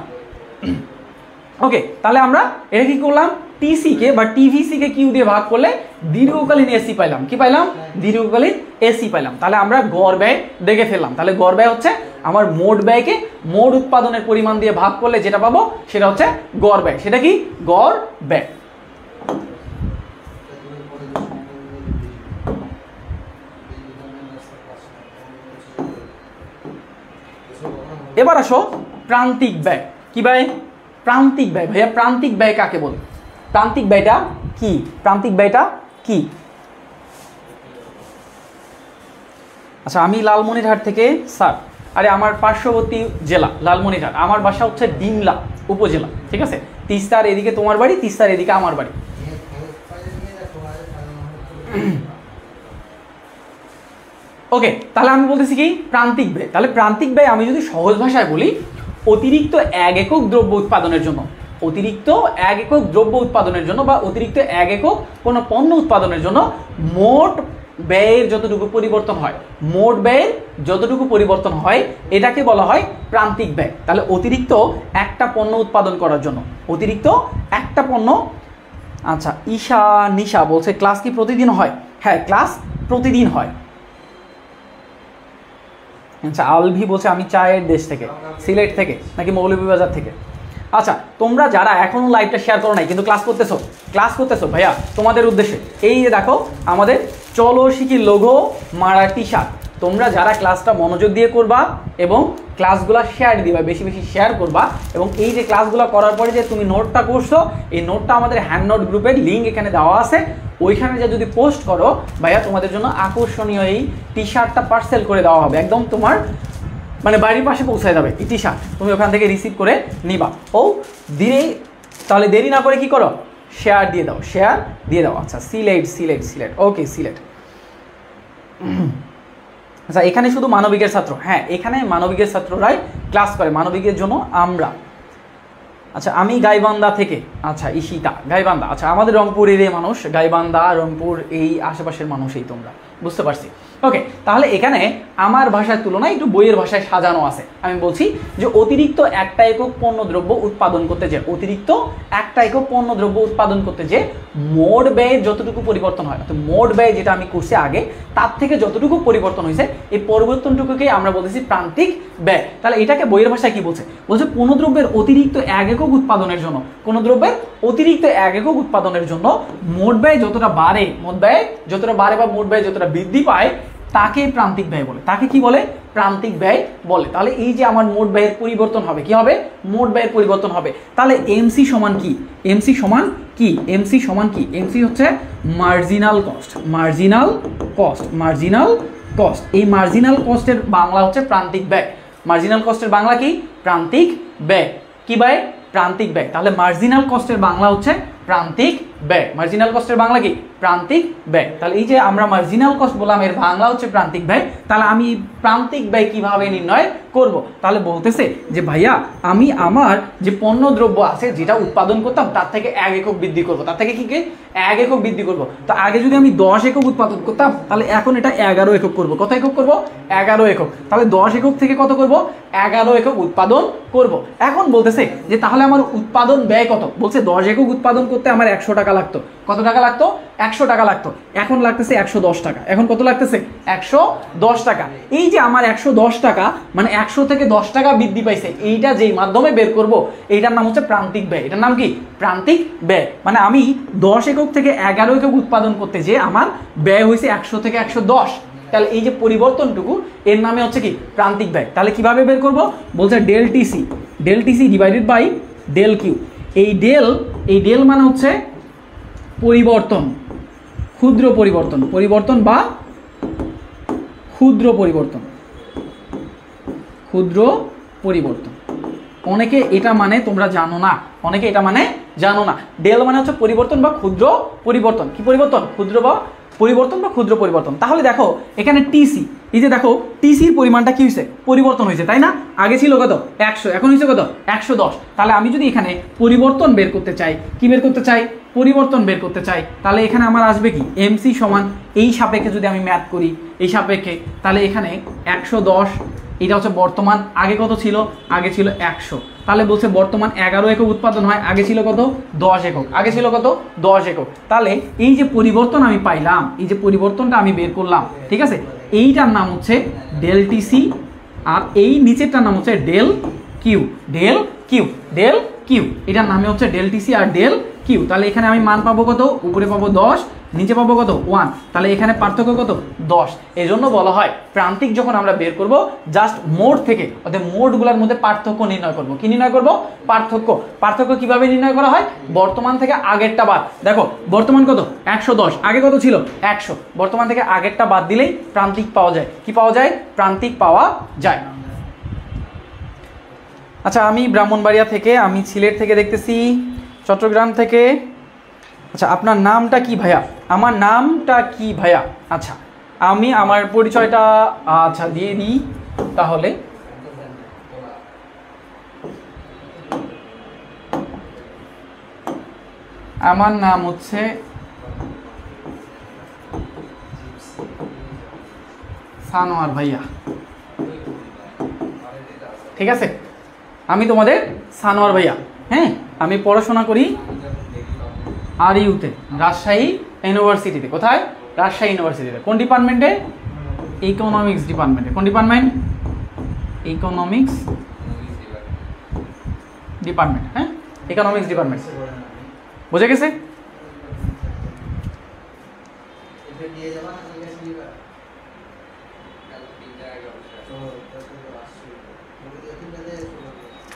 ওকে, তাহলে আমরা এটা কি করলাম? টিসিকে বা টিভিসিকে কিউ দিয়ে ভাগ করলে দীর্ঘকালীন এসি পাইলাম। কি পাইলাম? দীর্ঘকালীন এসি পাইলাম। তাহলে আমরা গড় ব্যয় দেখে ফেললাম। তাহলে গড় ব্যয় হচ্ছে আমার মোট ব্যয়কে মোট উৎপাদনের পরিমাণ দিয়ে ভাগ করলে যেটা পাবো সেটা হচ্ছে গড় ব্যয়। সেটা কি? গড় ব্যয়। এবার আসো প্রান্তিক ব্যয়। কি ব্যয়? প্রান্তিক ব্যয়। ভাইয়া প্রান্তিক ব্যয় কাকে বলে? প্রান্তিক ব্যয়টা কি? প্রান্তিক ব্যয়টা কি? আচ্ছা আমি লালমনিরহাট থেকে। স্যার আরে আমার পার্শ্ববর্তী জেলা লালমনিরহাট, আমার বাসা হচ্ছে ডিমলা উপজেলা, ঠিক আছে? তিস্তার এদিকে তোমার বাড়ি, তিস্তার এদিকে আমার বাড়ি। ওকে, তাহলে আমি বলতেছি কি প্রান্তিক ব্যয়। তাহলে প্রান্তিক ব্যয় আমি যদি সহজ ভাষায় বলি, অতিরিক্ত 1 একক দ্রব্য উৎপাদনের জন্য, অতিরিক্ত 1 একক দ্রব্য উৎপাদনের জন্য বা অতিরিক্ত 1 একক কোনো পণ্য উৎপাদনের জন্য মোট ব্যয়ের যতটুকু পরিবর্তন হয়, মোট ব্যয়ের যতটুকু পরিবর্তন হয় এটাকে বলা হয় প্রান্তিক ব্যয়। তাহলে অতিরিক্ত একটা পণ্য উৎপাদন করার জন্য, অতিরিক্ত একটা পণ্য। আচ্ছা ঈশা নিশা বলছে ক্লাস কি প্রতিদিন হয়? হ্যাঁ ক্লাস প্রতিদিন হয়। আচ্ছা আলভি বলছে আমি চায়ের দেশ থেকে, সিলেট থেকে নাকি মৌলভীবাজার থেকে। আচ্ছা তোমরা যারা এখনো লাইভটা শেয়ার করো নাই কিন্তু ক্লাস করতেছো ভাইয়া, তোমাদের উদ্দেশ্যে এই যে দেখো আমাদের চলো শিখি লোগো মারা টি শার্ট। তোমরা যারা ক্লাসটা মনোযোগ দিয়ে করবা এবং ক্লাসগুলো শেয়ার দিবা, বেশি বেশি শেয়ার করবা, এবং এই যে ক্লাসগুলো করার পরে যে তুমি নোটটা করছো, এই নোটটা আমাদের হ্যান্ড নোট গ্রুপের লিঙ্ক এখানে দেওয়া আছে, ওইখানে যে যদি পোস্ট করো ভাইয়া তোমাদের জন্য আকর্ষণীয় এই টি শার্টটা পার্সেল করে দেওয়া হবে, একদম তোমার মানে বাড়ির পাশে পৌঁছায় যাবে এই টি শার্ট, তুমি ওখান থেকে রিসিভ করে নিবা। ও ধীরে, তাহলে দেরি না করে কি করো, শেয়ার দিয়ে দাও, শেয়ার দিয়ে দাও। আচ্ছা সিলেট সিলেট সিলেট, ওকে সিলেট। আচ্ছা এখানে শুধু মানবিকের ছাত্র? হ্যাঁ এখানে মানবিকের ছাত্ররাই ক্লাস করে, মানবিকের জন্য আমরা। আচ্ছা আমি গাইবান্ধা থেকে। আচ্ছা ঈশিতা গাইবান্ধা। আচ্ছা আমাদের রংপুরের মানুষ, গাইবান্ধা রংপুর এই আশেপাশের মানুষই তোমরা, বুঝতে পারছি। ওকে, তাহলে এখানে আমার ভাষার তুলনায় একটু বইয়ের ভাষায় সাজানো আছে। আমি বলছি যে অতিরিক্ত একটা একক পণ্যদ্রব্য উৎপাদন করতে যে, অতিরিক্ত একটা একক পণ্যদ্রব্য উৎপাদন করতে যে মোট ব্যয়ের যতটুকু পরিবর্তন হয়, অর্থাৎ মোট ব্যয় যেটা আমি করছি আগে তার থেকে যতটুকু পরিবর্তন হয়েছে এই পরিবর্তনটুকুকে আমরা বলতেছি প্রান্তিক ব্যয়। তাহলে এটাকে বইয়ের ভাষায় কি বলছে? বলছে কোনো দ্রব্যের অতিরিক্ত 1 একক উৎপাদনের জন্য, কোনো দ্রব্যের অতিরিক্ত 1 একক উৎপাদনের জন্য মোট ব্যয় যতটা বাড়ে, মোট ব্যয় যতটা বাড়ে বা মোট ব্যয় যতটা বৃদ্ধি পায় তাকে প্রান্তিক ব্যয় বলে। তাকে কি বলে? প্রান্তিক ব্যয় বলে। তাহলে এই যে আমার মোট ব্যয়ের পরিবর্তন হবে, কি হবে? মোট ব্যয়ের পরিবর্তন হবে। তাহলে এমসি সমান কি? এমসি সমান কি? এমসি সমান কি? এমসি হচ্ছে marginal cost, marginal cost, marginal cost. এই মার্জিনাল কস্টের বাংলা হচ্ছে প্রান্তিক ব্যয়। মার্জিনাল কস্টের বাংলা কি? প্রান্তিক ব্যয়। কি ব্যয়? প্রান্তিক ব্যয়। তাহলে মার্জিনাল কস্টের বাংলা হচ্ছে প্রান্তিক ব্যয়। মার্জিনাল কস্টের বাংলা কি? প্রান্তিক ব্যয়। তাহলে এই যে আমরা মার্জিনাল কস্ট বললাম, এর বাংলা হচ্ছে প্রান্তিক ব্যয়। তাহলে আমি প্রান্তিক ব্যয় কিভাবে নির্ণয় করব? তাহলে বলতেছে যে ভাইয়া আমি আমার যে পণ্য দ্রব্য আছে যেটা উৎপাদন করতাম তার থেকে 1 একক বৃদ্ধি করব। তার থেকে কি 1 একক বৃদ্ধি করব। তো আগে যদি আমি 10 একক উৎপাদন করতাম তাহলে এখন এটা 11 একক করব। কত একক করব? 11 একক। তাহলে 10 একক থেকে কত করব? 11 একক উৎপাদন করব। এখন বলতেছে যে তাহলে আমার উৎপাদন ব্যয় কত? বলছে 10 একক উৎপাদন করতে আমার 100 টাকা টাকা লাগতো। কত টাকা লাগতো? 100 টাকা লাগতো। এখন লাগতেছে 110 টাকা। এখন কত লাগতেছে? 110 টাকা। এই যে আমার 110 টাকা মানে 100 থেকে 10 টাকা বৃদ্ধি পাইছে, এইটা যেই মাধ্যমে বের করব এইটার নাম হচ্ছে প্রান্তিক ব্যয়। এটার নাম কি? প্রান্তিক ব্যয়। মানে আমি 10 একক থেকে 11 একক উৎপাদন করতে যে আমার ব্যয় হয়েছে 100 থেকে 110, তাহলে এই যে পরিবর্তনটুকু এর নামে হচ্ছে কি? প্রান্তিক ব্যয়। তাহলে কিভাবে বের করব? বলছে del TC divided by del Q. এই ডেল মানে হচ্ছে পরিবর্তন, ক্ষুদ্র পরিবর্তন বা ক্ষুদ্র পরিবর্তন। অনেকে এটা মানে তোমরা জানো না, ডেল মানে হচ্ছে পরিবর্তন বা ক্ষুদ্র পরিবর্তন। কি পরিবর্তন? ক্ষুদ্র বা পরিবর্তন বা ক্ষুদ্র পরিবর্তন। তাহলে দেখো এখানে টিসি, এই যে দেখো টিসির পরিমাণটা কি হয়েছে? পরিবর্তন হয়েছে, তাই না? আগে ছিল কত? 100, এখন হয়েছে কত? 110। তাহলে আমি যদি এখানে পরিবর্তন বের করতে চাই, কি বের করতে চাই? পরিবর্তন বের করতে চাই, তাহলে এখানে আমার আসবে কি? এমসি সমান এই সাপেক্ষে যদি আমি ম্যাথ করি এই সাপেক্ষে, তাহলে এখানে 110 এটা হচ্ছে বর্তমান। আগে কত ছিল? আগে ছিল 100। তাহলে বলছে বর্তমান 11 একক উৎপাদন হয়, আগে ছিল কত? 10 একক। আগে ছিল কত? 10 একক। তাহলে এই যে পরিবর্তন আমি পাইলাম, এই যে পরিবর্তনটা আমি বের করলাম, ঠিক আছে, এইটার নাম হচ্ছে ডেল টিসি, আর এই নিচেরটার নাম হচ্ছে ডেল কিউ। এটার নামে হচ্ছে ডেল টিসি আর ডেল কিউ। তাহলে এখানে আমি মান পাবো কত? উপরে পাবো 10, নিচে পাবো কত? 1। তাহলে এখানে পার্থক্য কত? 10। এই জন্য বলা হয় প্রান্তিক যখন আমরা বের করব জাস্ট মোড থেকে, অর্থাৎ মোডগুলোর মধ্যে পার্থক্য নির্ণয় করব। কি নির্ণয় করব? পার্থক্য কিভাবে নির্ণয় করা হয়? বর্তমান থেকে আগেরটা বাদ। দেখো বর্তমান কত? 110, আগে কত ছিল? 100। বর্তমান থেকে আগেরটা বাদ দিলেই প্রান্তিক পাওয়া যায়। কি পাওয়া যায়? প্রান্তিক পাওয়া যায়। আচ্ছা, আমি ব্রাহ্মণবাড়িয়া থেকে, আমি সিলেট থেকে দেখতেছি, চট্টগ্রাম থেকে। আচ্ছা, আপনার নামটা কি ভাইয়া? আমার নামটা কি ভাইয়া? আচ্ছা, আমি আমার পরিচয়টা আচ্ছা দিয়ে দিই তাহলে। আমার নাম হচ্ছে সানোয়ার ভাইয়া, ঠিক আছে? আমি তোমাদের সানোয়ার ভাইয়া। হ্যাঁ, আমি পড়াশোনা করি RUতে, রাজশাহী ইউনিভার্সিটিতে। কোথায়? রাজশাহী ইউনিভার্সিটিতে। কোন ডিপার্টমেন্টে? ইকোনমিক্স ডিপার্টমেন্টে। কোন ডিপার্টমেন্ট? Economics department. হ্যাঁ, ইকোনমিক্স ডিপার্টমেন্ট। বুঝে গেছে?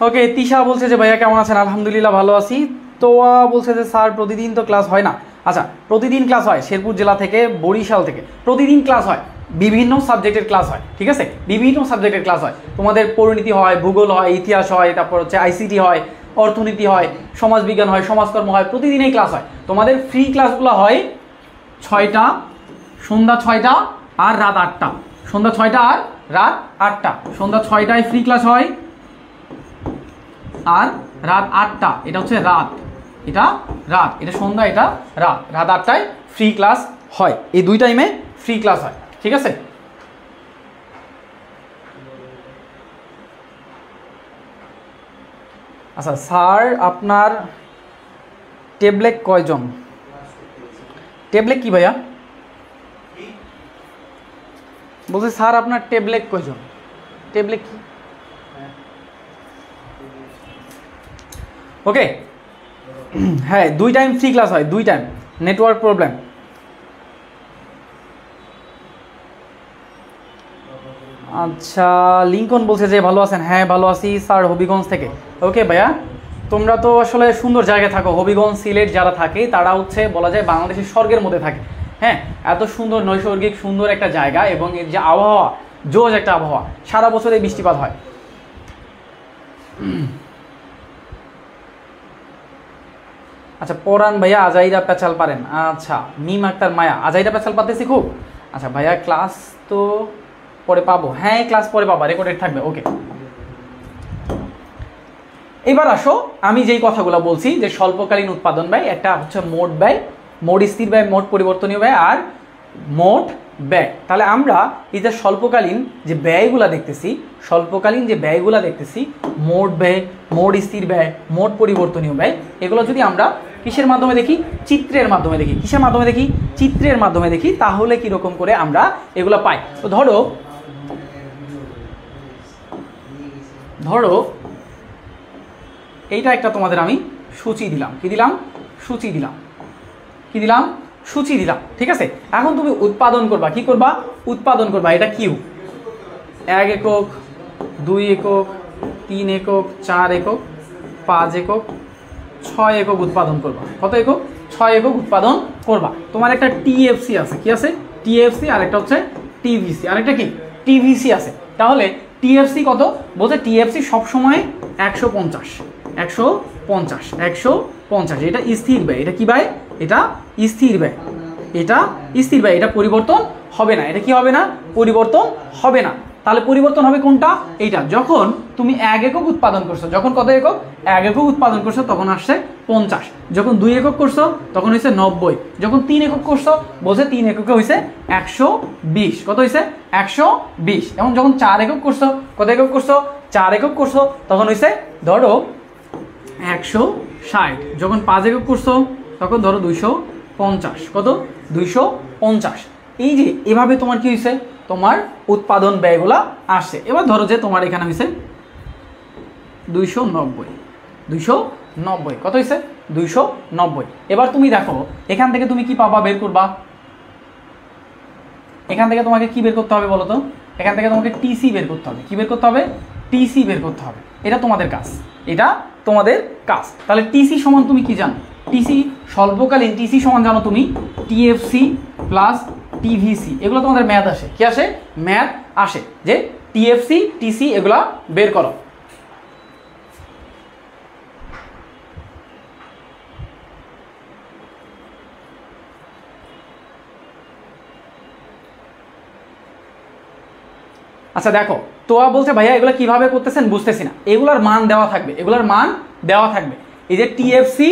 ওকে, তিশা বলছে যে ভাইয়া কেমন আছেন? আলহামদুলিল্লাহ ভালো আছি। তোয়া বলছে যে স্যার প্রতিদিন তো ক্লাস হয় না। আচ্ছা, প্রতিদিন ক্লাস হয় শেরপুর জেলা থেকে, বরিশাল থেকে প্রতিদিন ক্লাস হয়, বিভিন্ন সাবজেক্টের ক্লাস হয়, ঠিক আছে? বিভিন্ন সাবজেক্টের ক্লাস হয়। তোমাদের পরিণতি হয়, ভূগোল হয়, ইতিহাস হয়, তারপর হচ্ছে ICT হয়, অর্থনীতি হয়, সমাজবিজ্ঞান হয়, সমাজকর্ম হয়, প্রতিদিনই ক্লাস হয়। তোমাদের ফ্রি ক্লাসগুলো হয় 6টা, সন্ধ্যা 6টা আর রাত 8টা। সন্ধ্যা 6টা আর রাত 8টা। সন্ধ্যা 6টায় ফ্রি ক্লাস হয় আর রাত 8টা, এটা হচ্ছে রাত, এটা সন্ধ্যা, এটা রাত 8টায় ফ্রি ক্লাস হয়। এই দুই টাইমে ফ্রি ক্লাস হয়, ঠিক আছে? আচ্ছা স্যার, আপনার ট্যাবলেট কয়জন? ট্যাবলেট কি ভাইয়া? বলছি স্যার আপনার ট্যাবলেট কয়জন? ট্যাবলেট কি? ওকে, হ্যাঁ, 2 টাইম ফ্রি ক্লাস হয়, 2 টাইম। Network problem. আচ্ছা, লিঙ্কন বলছে যে ভালো আছেন। হ্যাঁ ভালো আছি স্যার, হবিগঞ্জ থেকে। ওকে ভাইয়া, তোমরা তো আসলে সুন্দর জায়গায় থাকো। হবিগঞ্জ, সিলেট যারা থাকে তারা হচ্ছে বলা যায় বাংলাদেশের স্বর্গের মধ্যে থাকে। হ্যাঁ, এত সুন্দর নৈসর্গিক সুন্দর একটা জায়গা, এবং এর যে আবহাওয়া, জোজ একটা আবহাওয়া, সারা বছরে বৃষ্টিপাত হয়। আচ্ছা, পরান ভাইয়া আজাইরা পেঁচাল পারেন? আচ্ছা, মিম আক্তার মায়া, আজাইরা পেঁচাল পাতেছি খুব। আচ্ছা ভাইয়া, ক্লাস তো পরে পাবো? হ্যাঁ, ক্লাস পরে পাবা, রেকর্ডেড থাকবে। ওকে, এবার আসো, আমি যেই কথাগুলো বলছি যে স্বল্পকালীন উৎপাদন ব্যয়, একটা হচ্ছে মোট ব্যয়, মোট স্থির ব্যয়, মোট পরিবর্তনীয় ব্যয় আর মোট ব্যয়। তাহলে আমরা এই যে স্বল্পকালীন যে ব্যয়গুলো দেখতেছি, মোট ব্যয়, মোট স্থির ব্যয়, মোট পরিবর্তনীয় ব্যয়, এগুলো যদি আমরা কিসের মাধ্যমে দেখি? চিত্রের মাধ্যমে দেখি। কিসের মাধ্যমে দেখি? চিত্রের মাধ্যমে দেখি। তাহলে কীরকম করে আমরা এগুলো পাই? তো ধরো এইটা একটা তোমাদের আমি সূচি দিলাম। কি দিলাম? সূচি দিলাম। কি দিলাম? সূচি দিলাম। ঠিক আছে, এখন তুমি উৎপাদন করবা। কি করবা? উৎপাদন করবা। এটা কিউ, 1 একক, 2 একক, 3 একক, 4 একক, 5 একক, 6 একক উৎপাদন করবা। কত একক? 6 একক উৎপাদন করবা। তোমার একটা টিএফসি আছে। কি আছে? টিএফসি। আর একটা হচ্ছে টিভিসি। আর একটা কি? টিভিসি আছে। তাহলে টিএফসি কত? বলতে টিএফসি সবসময় 150। 150। এটা স্থির ব্যয়। এটা কি ব্যয়? এটা স্থির ব্যয়। এটা স্থির ব্যয়। এটা পরিবর্তন হবে না। এটা কি হবে না? পরিবর্তন হবে না। তাহলে পরিবর্তন হবে কোনটা? এইটা। যখন তুমি 1 একক উৎপাদন করছো, যখন কত একক? 1 একক উৎপাদন করছো তখন আসছে 50। যখন 2 একক করছো তখন হয়েছে 90। যখন 3 একক করছো বলছে 3 এককে হয়েছে 120। কত হয়েছে? 120। এবং যখন 4 একক করছো, কত একক করছো? 4 একক করছো তখন হয়েছে ধরো 160। যখন 5 একক করছো তখন ধরো 250। কত? 250। এই যে এভাবে তোমার কি হয়েছে? তোমার উৎপাদন ব্যয়গুলা আসছে। এবার ধরো যে তোমার এখানে হয়েছে 290। কত হয়েছে? 290। এবার তুমি দেখো এখান থেকে তুমি কি পাবা? বের করবা। এখান থেকে তোমাকে কি বের করতে হবে বলো তো? এখান থেকে তোমাকে টিসি বের করতে হবে। কি বের করতে হবে? টিসি বের করতে হবে। এটা তোমাদের কাজ। এটা তোমাদের কাজ। তাহলে টিসি সমান তুমি কি জানো? টিসি স্বল্পকালীন টিসি সমান জানো তুমি টিএফসি প্লাস টিভিসি। এগুলো তোমাদের ম্যাথ আসে। কি আসে? ম্যাথ আসে যে টিএফসি টিসি এগুলা বের করো। আচ্ছা দেখো, তোয়া বলছে ভাইয়া এগুলো কিভাবে করতেছেন বুঝতেছি না। এগুলার মান দেওয়া থাকবে। এগুলার মান দেওয়া থাকবে। এই যে টিএফসি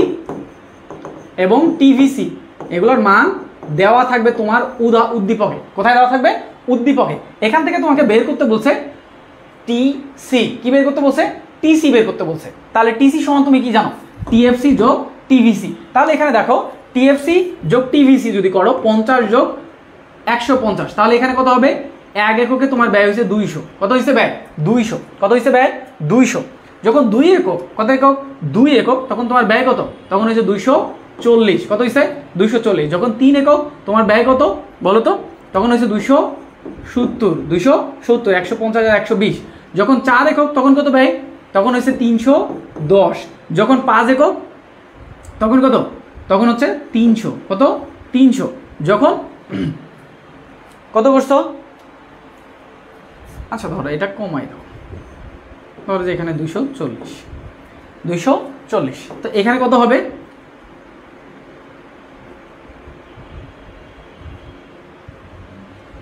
এবং টিভিসি এগুলোর মান দেওয়া থাকবে তোমার উদ্দীপকে। কোথায় দেওয়া থাকবে? উদ্দীপকে। এখান থেকে তোমাকে বের করতে বলছে টিসি। কি বের করতে বলছে? টিসি বের করতে বলছে। তাহলে টিসি সমান তুমি কি জানো? টিএফসি যোগ টিভিসি। তাহলে এখানে দেখো টিএফসি যোগ টিভিসি যদি করো 50 যোগ 150, তাহলে এখানে কত হবে? 1 এককে তোমার ব্যয় হয়েছে 200। কত হয়েছে ব্যয়? 200। কত হয়েছে ব্যয়? 200। যখন 2 একক, কত একক? 2 একক, তখন তোমার ব্যয় কত? তখন হয়েছে 240। কত হয়েছে? 240। যখন 3 একক তোমার ব্যয় কত বলো তো? তখন হয়েছে 270। 270। 150 আর 120। যখন 4 একক তখন কত ব্যয়? তখন হয়েছে 310। যখন 5 একক তখন কত? তখন হচ্ছে 300। কত? 300। যখন কত করছো? আচ্ছা ধরো এটা কমাই দাও। ধরো যে এখানে 240। তো এখানে কত হবে?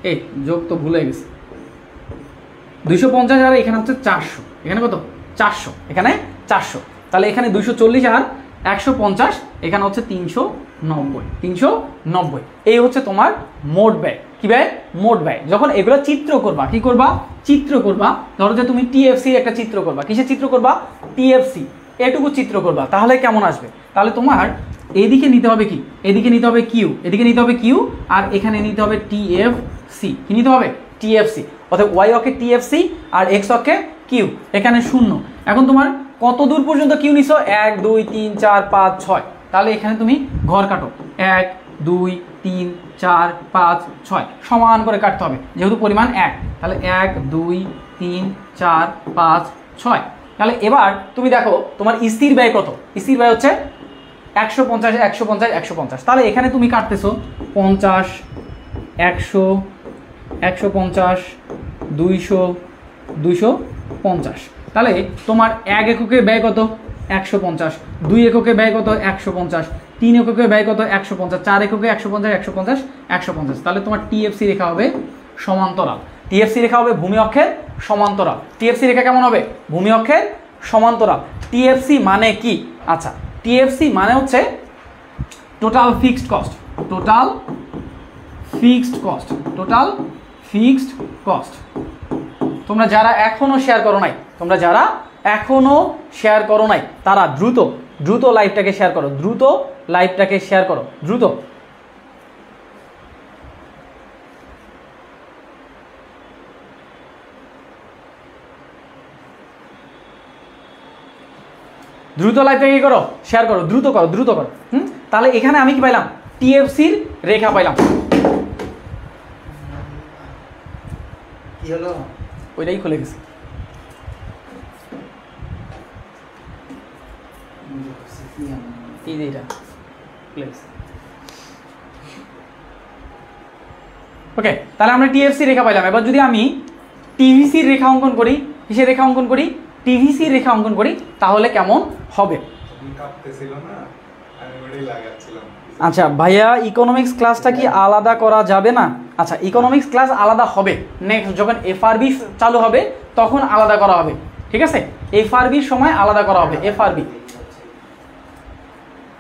এই যোগ তো ভুলে গেছে। 250 আর এখানে হচ্ছে 400। এখানে কত? 400। এখানে 400। তাহলে এখানে 240 আর 150, এখানে হচ্ছে 390। এই হচ্ছে তোমার মোট ব্যয়। কি ব্যয়? মোট ব্যয়। যখন এগুলো চিত্র করবা, কি করবা? চিত্র করবা। ধরো যে তুমি টিএফসি একটা চিত্র করবা। কিসের চিত্র করবা? টিএফসি। এটুকু চিত্র করবা। তাহলে কেমন আসবে? তাহলে তোমার এদিকে নিতে হবে কি? এদিকে নিতে হবে কিউ। এদিকে নিতে হবে কিউ আর এখানে নিতে হবে টিএফসি। কি নিতে হবে? টিএফসি। অর্থাৎ ওয়াই অক্ষে টিএফসি আর এক্স অক্ষে কিউ। এখানে 0। এখন তোমার কত দূর পর্যন্ত কিউ নিছো? 1 2 3 4 5 6। তাহলে এখানে তুমি ঘর কাটো। 1 2 3 4 5 6 সমান করে কাটতে হবে যেহেতু পরিমাণ 1। তাহলে 1 2 3 4 5 6। তাহলে এবার তুমি দেখো তোমার স্থির ব্যয় কত? স্থির ব্যয় হচ্ছে 150 150 150। তাহলে এখানে তুমি কাটতেছো 50 100 150 200 250। তাহলে তোমার 1 এককে ব্যয় কত? 150। 2 এককে ব্যয় কত? 150। 3 এককে ব্যয় কত? 150। 4 এককে 150 150 150। তাহলে তোমার টিএফসি রেখা হবে সমান্তরাল। টিএফসি রেখা হবে ভূমি অক্ষের সমান্তরাল। টিএফসি রেখা কেমন হবে? ভূমি অক্ষের সমান্তরাল। টিএফসি মানে কি? আচ্ছা, টিএফসি মানে হচ্ছে total fixed cost. Total fixed cost. Total fixed cost. তোমরা যারা এখনো শেয়ার করো নাই তারা দ্রুত লাইভটাকে শেয়ার করো। দ্রুত লাইভটাকে শেয়ার করো দ্রুত। দ্রুত লাইভটাকে কি করো, শেয়ার করো, দ্রুত করো, দ্রুত করো। তাহলে এখানে আমি কি পাইলাম, টিএফসির রেখা পাইলাম। কি হলো, ওইটাই খুলে গেছে। এই যে এটা খুলে গেছে। ওকে, তাহলে আমরা টিএফসি রেখা পাইলাম। এবার যদি আমি টিভিসির রেখা অঙ্কন করি, কিসের রেখা অঙ্কন করি, টিভিসির রেখা অঙ্কন করি, তাহলে কেমন হবে? আচ্ছা ভাইয়া, ইকোনমিক্স ক্লাসটা কি আলাদা করা যাবে না? আচ্ছা, ইকোনমিক্স ক্লাস আলাদা হবে নেক্সট, যখন এফআরবি চালু হবে তখন আলাদা করা হবে, ঠিক আছে? এফআরবির সময় আলাদা করা হবে, এফআরবি।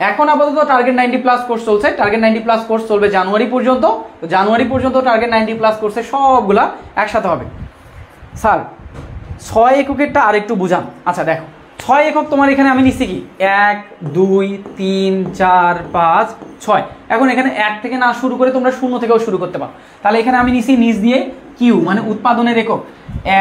এখন আপাতত টার্গেট 90+ কোর্স চলছে, টার্গেট 90+ কোর্স চলবে জানুয়ারি পর্যন্ত। জানুয়ারি পর্যন্ত টার্গেট 90+ কোর্সে সবগুলা একসাথে হবে। স্যার 6 এককেরটা আরেকটু বুঝান। আচ্ছা দেখো, 6 একক তোমার এখানে আমি নিচ্ছি কি 1 2 3 4 5 6। এখন এখানে 1 থেকে না শুরু করে তোমরা 0 থেকেও শুরু করতে পারো। তাহলে এখানে আমি নিচ্ছি নিচ দিয়ে কিউ, মানে উৎপাদনের একক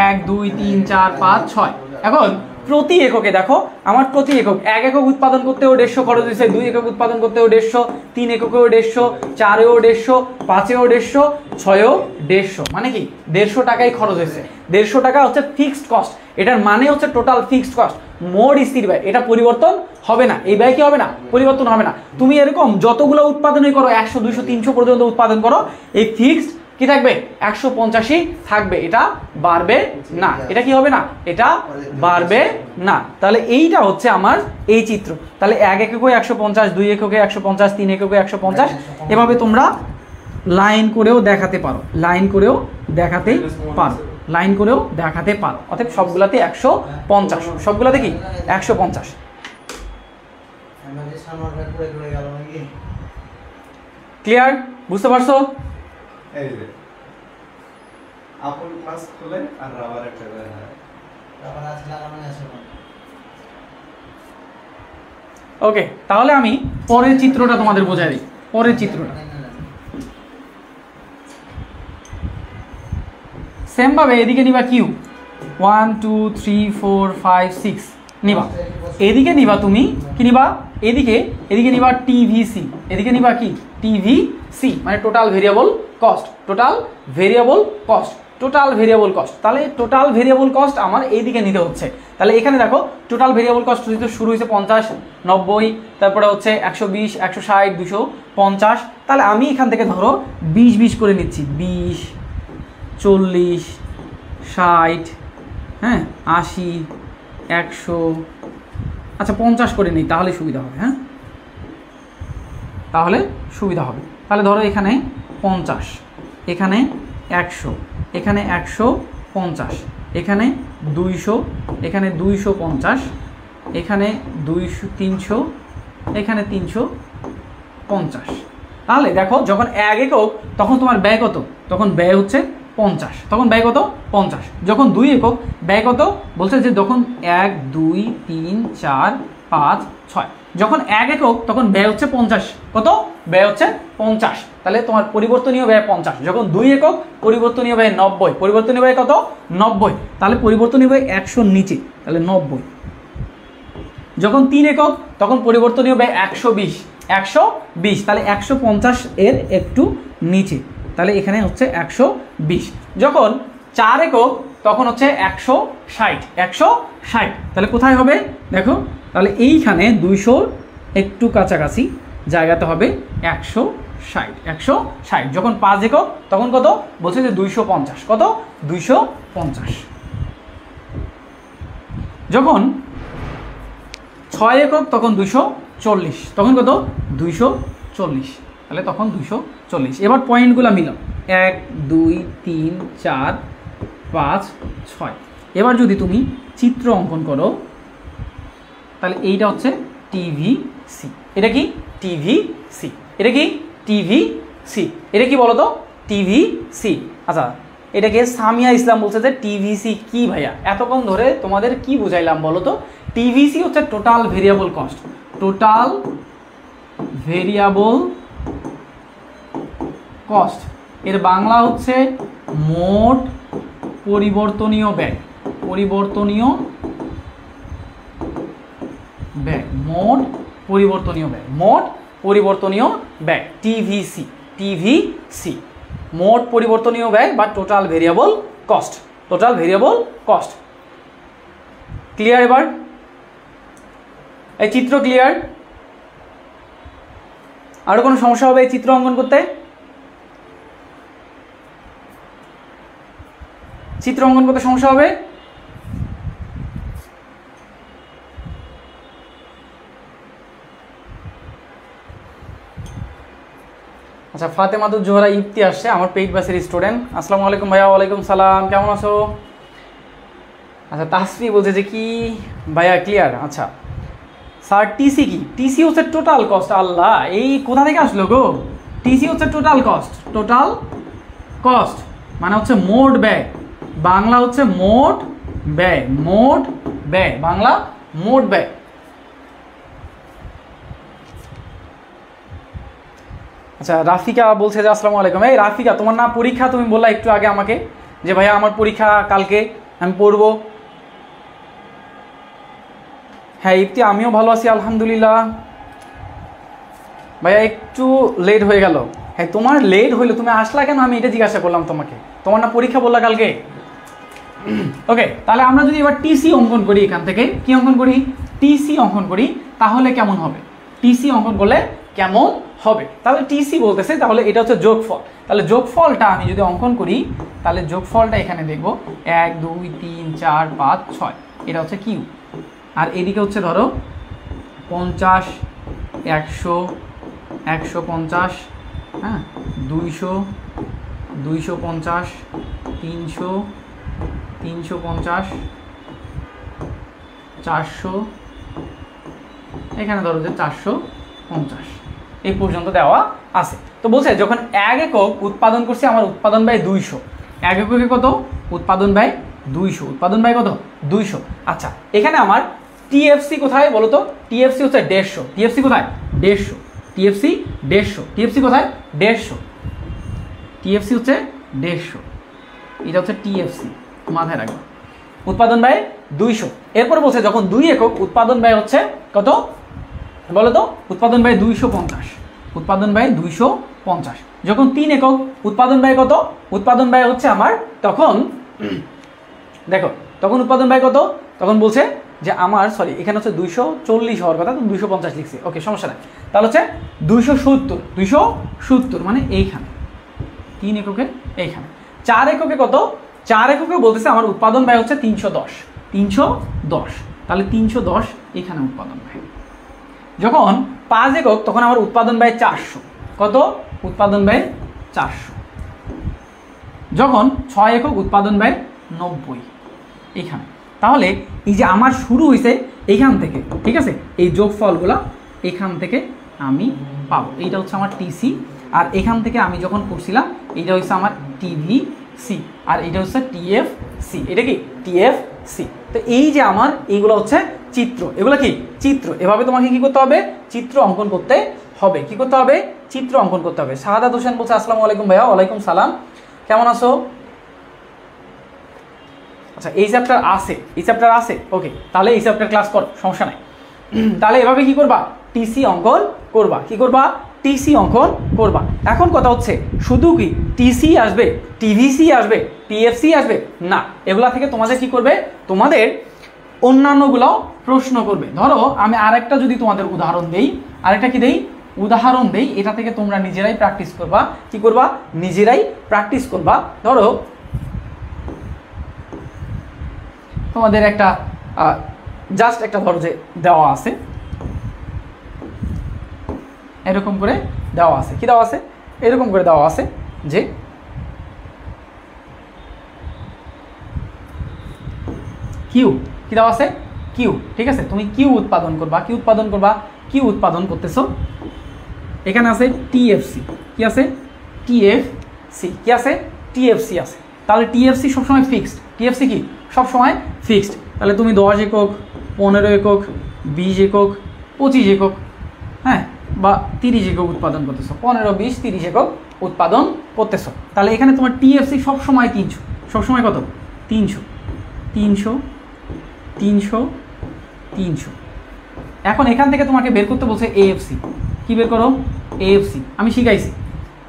1 2 3 4 5 6। এখন প্রতি এককে দেখো, আমার প্রতি একক 1 একক উৎপাদন করতেও 150 খরচ হয়েছে, 2 একক উৎপাদন করতেও 150, 3 এককেও 150, 4এও 150, 5এও 150, 6এও 150, মানে কি 150 টাকাই খরচ হয়েছে। 150 টাকা হচ্ছে ফিক্সড কস্ট, এটার মানে হচ্ছে টোটাল ফিক্সড কস্ট, মোট স্থির ব্যয়, এটা পরিবর্তন হবে না। এই ব্যয় কি হবে না, পরিবর্তন হবে না। তুমি এরকম যতগুলো উৎপাদনই করো, 100 200 300 পর্যন্ত উৎপাদন করো, এই ফিক্সড কি থাকবে 150ই থাকবে, এটা বাড়বে না। এটা কি হবে না, এটা বাড়বে না। তাহলে এইটা হচ্ছে আমার এই চিত্র। তাহলে 1 এককে 150, 2 এককে 150, 3 এককে 150, এভাবে তোমরা লাইন করেও দেখাতে পারো, লাইন করেও দেখাতে পারো, লাইন করেও দেখাতে পারো। অতএব সবগুলাতে 150, সবগুলাতে কি 150। ক্লিয়ার, বুঝতে পারছো? এই যে আপন ক্লাস খুলে আর রাবার একটা করে রাবার আছে লাগানো আছে। ওকে, তাহলে আমি পরের চিত্রটা তোমাদের বোঝাই দিই। পরের চিত্রটা সেম ভাবে এদিকে নিবা কিউ 1 2 3 4 5 6 নিবা, এদিকে নিবা তুমি কি নিবা, এদিকে নিবা টিভিসি, এদিকে নিবা কি টিভিসি, মানে total variable cost, total variable cost, total variable cost. তাহলে টোটাল ভেরিয়েবল কস্ট আমার এইদিকে নিতে হচ্ছে। তাহলে এখানে দেখো টোটাল ভেরিয়েবল কস্ট শুরু হয়েছে 50 90, তারপরে হচ্ছে 120 160 250। তাহলে আমি এখান থেকে ধরো 20 20 করে নিচ্ছি, 20 40 60, হ্যাঁ 80 100, আচ্ছা 50 করে নিই, তাহলে সুবিধা হবে। হ্যাঁ, তাহলে সুবিধা হবে। তাহলে ধরো এখানে 50, এখানে 100, এখানে 150, এখানে 200, এখানে 250, এখানে 200 300, এখানে 350। তাহলে দেখো যখন 1 একক তখন তোমার ব্যয় কত, তখন ব্যয় হচ্ছে 50, তখন ব্যয় কত 50। যখন 2 একক ব্যয় কত বলছে যে যখন 1 2 3 4 5 6, যখন 1 একক তখন ব্যয় হচ্ছে 50, কত ব্যয় হচ্ছে 50। তাহলে তোমার পরিবর্তনীয় ব্যয় 50। যখন 2 একক পরিবর্তনীয় ব্যয় 90, পরিবর্তনীয় ব্যয় কত 90, তাহলে পরিবর্তনীয় ব্যয় 100 নিচে, তাহলে 90। যখন 3 একক তখন পরিবর্তনীয় ব্যয় 120, 120, তাহলে 150 এর একটু নিচে, তাহলে এখানে হচ্ছে 120। যখন 4 একক তখন হচ্ছে 160, 160, তাহলে কোথায় হবে দেখো, তাহলে এইখানে 200 একটু কাছাকাছি জায়গাতে হবে 160, 160। যখন 5 একক তখন কত বলছে যে 250, কত 250। যখন 6 একক তখন 240, তখন কত 240, তাহলে তখন 240। এবার পয়েন্টগুলো মিলাও 1 2 3 4 5 6। এবার যদি তুমি চিত্র অঙ্কন করো তাহলে এইটা হচ্ছে টিভিসি, এটা কি টিভিসি, এটা কি টিভিসি, এটা কি বলো তো টিভিসি। আচ্ছা, এটাকে সামিয়া ইসলাম বলছে যে টিভিসি কি ভাইয়া, এতক্ষণ ধরে তোমাদের কি বুঝাইলাম বলো তো? টিভিসি হচ্ছে total variable cost, total variable cost, এর বাংলা হচ্ছে মোট পরিবর্তনীয় ব্যয়। পরিবর্তনীয় ব্যয়, মোট পরিবর্তনীয় ব্যয়, মোট পরিবর্তনীয় ব্যয়, টিভিসি। টিভিসি মোট পরিবর্তনীয় ব্যয় বা total variable cost. Total variable cost. Clear? এবার এই চিত্র ক্লিয়ার? আরো কোনো সমস্যা হবে এই চিত্র অঙ্কন করতে? চিত্র অঙ্কন করতে সমস্যা হবে? আচ্ছা, ফাতেমাতুজ জোহরা ইফতি আসছে, আমার পেইড ব্যাচের স্টুডেন্ট। আসসালামু আলাইকুম ভাইয়া। ওয়ালাইকুম সালাম, কেমন আছো? আচ্ছা, তাসফি বলছে যে কি ভাইয়া ক্লিয়ার? আচ্ছা স্যার, টিসি কি? টিসি হচ্ছে টোটাল কস্ট। আল্লাহ, এই কোথা থেকে আসলো গো? টিসি হচ্ছে টোটাল কস্ট। টোটাল কস্ট মানে হচ্ছে মোট ব্যয়, বাংলা হচ্ছে মোট ব্যয়। মোট ব্যয়, বাংলা মোট ব্যয়। আচ্ছা, রাফিকা বলছে যে আসসালামু আলাইকুম। এই রাফিকা, তোমার না পরীক্ষা? তুমি বললা একটু আগে আমাকে যে ভাইয়া আমার পরীক্ষা কালকে, আমি পড়বো। হ্যাঁ ইফতি, আমিও ভালো আছি আলহামদুলিল্লাহ। ভাইয়া একটু লেট হয়ে গেল। হ্যাঁ, তোমার লেট হইলো, তুমি আসলা কেন? আমি এটা জিজ্ঞাসা করলাম তোমাকে। তোমার না পরীক্ষা বললা কালকে? ওকে, তাহলে আমরা যদি এবার টিসি অঙ্কন করি, এখান থেকে কি অঙ্কন করি? টিসি অঙ্কন করি, তাহলে কেমন হবে? টিসি অঙ্কন করলে কেমন হবে? তাহলে টিসি বলতেছে, তাহলে এটা হচ্ছে যোগফল। তাহলে যোগফলটা আমি যদি অঙ্কন করি, তাহলে যোগফলটা এখানে দেখবো 1 2 3 4 5 6, এটা হচ্ছে কিউ। আর এদিকে হচ্ছে ধরো 50 100 150, হ্যাঁ 200 250 300 350 400, এখানে ধরো যে 450, এই পর্যন্ত দেওয়া আছে। তো বলছে যখন 1 একক উৎপাদন করছি, আমার উৎপাদন ব্যয় 200। 1 এককে কত? উৎপাদন ব্যয় 200। উৎপাদন ব্যয় কত? 200। আচ্ছা, এখানে আমার টিএফসি কোথায় বলো তো? টিএফসি হচ্ছে 150। টিএফসি কোথায়? 150। টিএফসি 150। টিএফসি কোথায়? 150। টিএফসি হচ্ছে 150, এটা হচ্ছে টিএফসি, মাথায় রাখবো। উৎপাদন ব্যয় 200। এরপর বলছে যখন 2 একক উৎপাদন ব্যয় হচ্ছে কত বলো তো? উৎপাদন ব্যয় 250। উৎপাদন ব্যয় 250। যখন 3 একক উৎপাদন ব্যয় কত? উৎপাদন ব্যয় হচ্ছে আমার তখন দেখো, তখন উৎপাদন ব্যয় কত? তখন বলছে যে আমার সরি, এখানে হচ্ছে 240 হওয়ার কথা, তো 250 লিখছি। ওকে, সমস্যা নাই। তাহলে হচ্ছে 270। 270 মানে এইখানে 3 এককে এইখানে। 4 এককে কত? 4 এককে বলতেছে আমার উৎপাদন ব্যয় হচ্ছে 310। 310, তাহলে 310 এখানে উৎপাদন ব্যয়। যখন 5 একক তখন আমার উৎপাদন ব্যয় 400। কত? উৎপাদন ব্যয় 400। যখন 6 একক উৎপাদন ব্যয় 90 এখানে। তাহলে এই যে আমার শুরু হয়েছে এইখান থেকে, ঠিক আছে, এই যোগফলগুলো এখান থেকে আমি পাবো। এইটা হচ্ছে আমার টিসি, আর এখান থেকে আমি যখন করছিলাম এইটা হচ্ছে আমার টিভিসি, আর এটা হচ্ছে টিএফসি। এটা কি? টিএফসি। তো এই যে আমার এইগুলো হচ্ছে চিত্র, এগুলো কি চিত্র। এভাবে তোমাকে কি করতে হবে? চিত্র অঙ্কন করতে হবে। কি করতে হবে? চিত্র অঙ্কন করতে হবে। শাহাদাত হোসেন বলছে আসসালামু আলাইকুম ভাইয়া। ওয়ালাইকুম সালাম, কেমন আছো? আচ্ছা, এই চ্যাপ্টার আছে, এই চ্যাপ্টার আছে। ওকে, তাহলে এই চ্যাপ্টার ক্লাস কর, সমস্যা নাই। তাহলে এভাবে কি করবা? টিসি অঙ্কন করবা। কি করবা? টিসি অঙ্কন করবা। এখন কথা হচ্ছে শুধু কি টিসি আসবে, টিভিসি আসবে, টিএফসি আসবে না, এগুলা থেকে তোমাদের কি করবে? তোমাদের অন্যান্যগুলো প্রশ্ন করবে। ধরো আমি আরেকটা যদি তোমাদের উদাহরণ দেই, আরেকটা কি দেই? উদাহরণ দেই, এটা থেকে তোমরা নিজেরাই প্র্যাকটিস করবা। কি করবা? নিজেরাই প্র্যাকটিস করবা। ধরো তোমাদের একটা জাস্ট একটা ধরো যে দেওয়া আছে, এরকম করে দেওয়া আছে। কি দেওয়া আছে? এরকম করে দেওয়া আছে যে কিউ। কি দেওয়া আছে? কিউ। ঠিক আছে, তুমি কিউ উৎপাদন করবা। কি উৎপাদন করবা? কিউ উৎপাদন করতেছো। এখানে আছে টিএফসি। কি আছে? টিএফসি। কি আছে? টিএফসি আছে। তাহলে টিএফসি সবসময় ফিক্সড। টিএফসি কি? সবসময় ফিক্সড। তাহলে তুমি 10 একক, 15 একক, 20 একক, 25 একক, হ্যাঁ বা 30 একক উৎপাদন করতেছো, 15, 20, 30 একক উৎপাদন করতেছো। তাহলে এখানে তোমার টিএফসি সবসময় 300, সবসময় কত? 300 300 300 300। এখন এখান থেকে তোমাকে বের করতে বলছে এএফসি। কি বের করো? এএফসি আমি শিখাইছি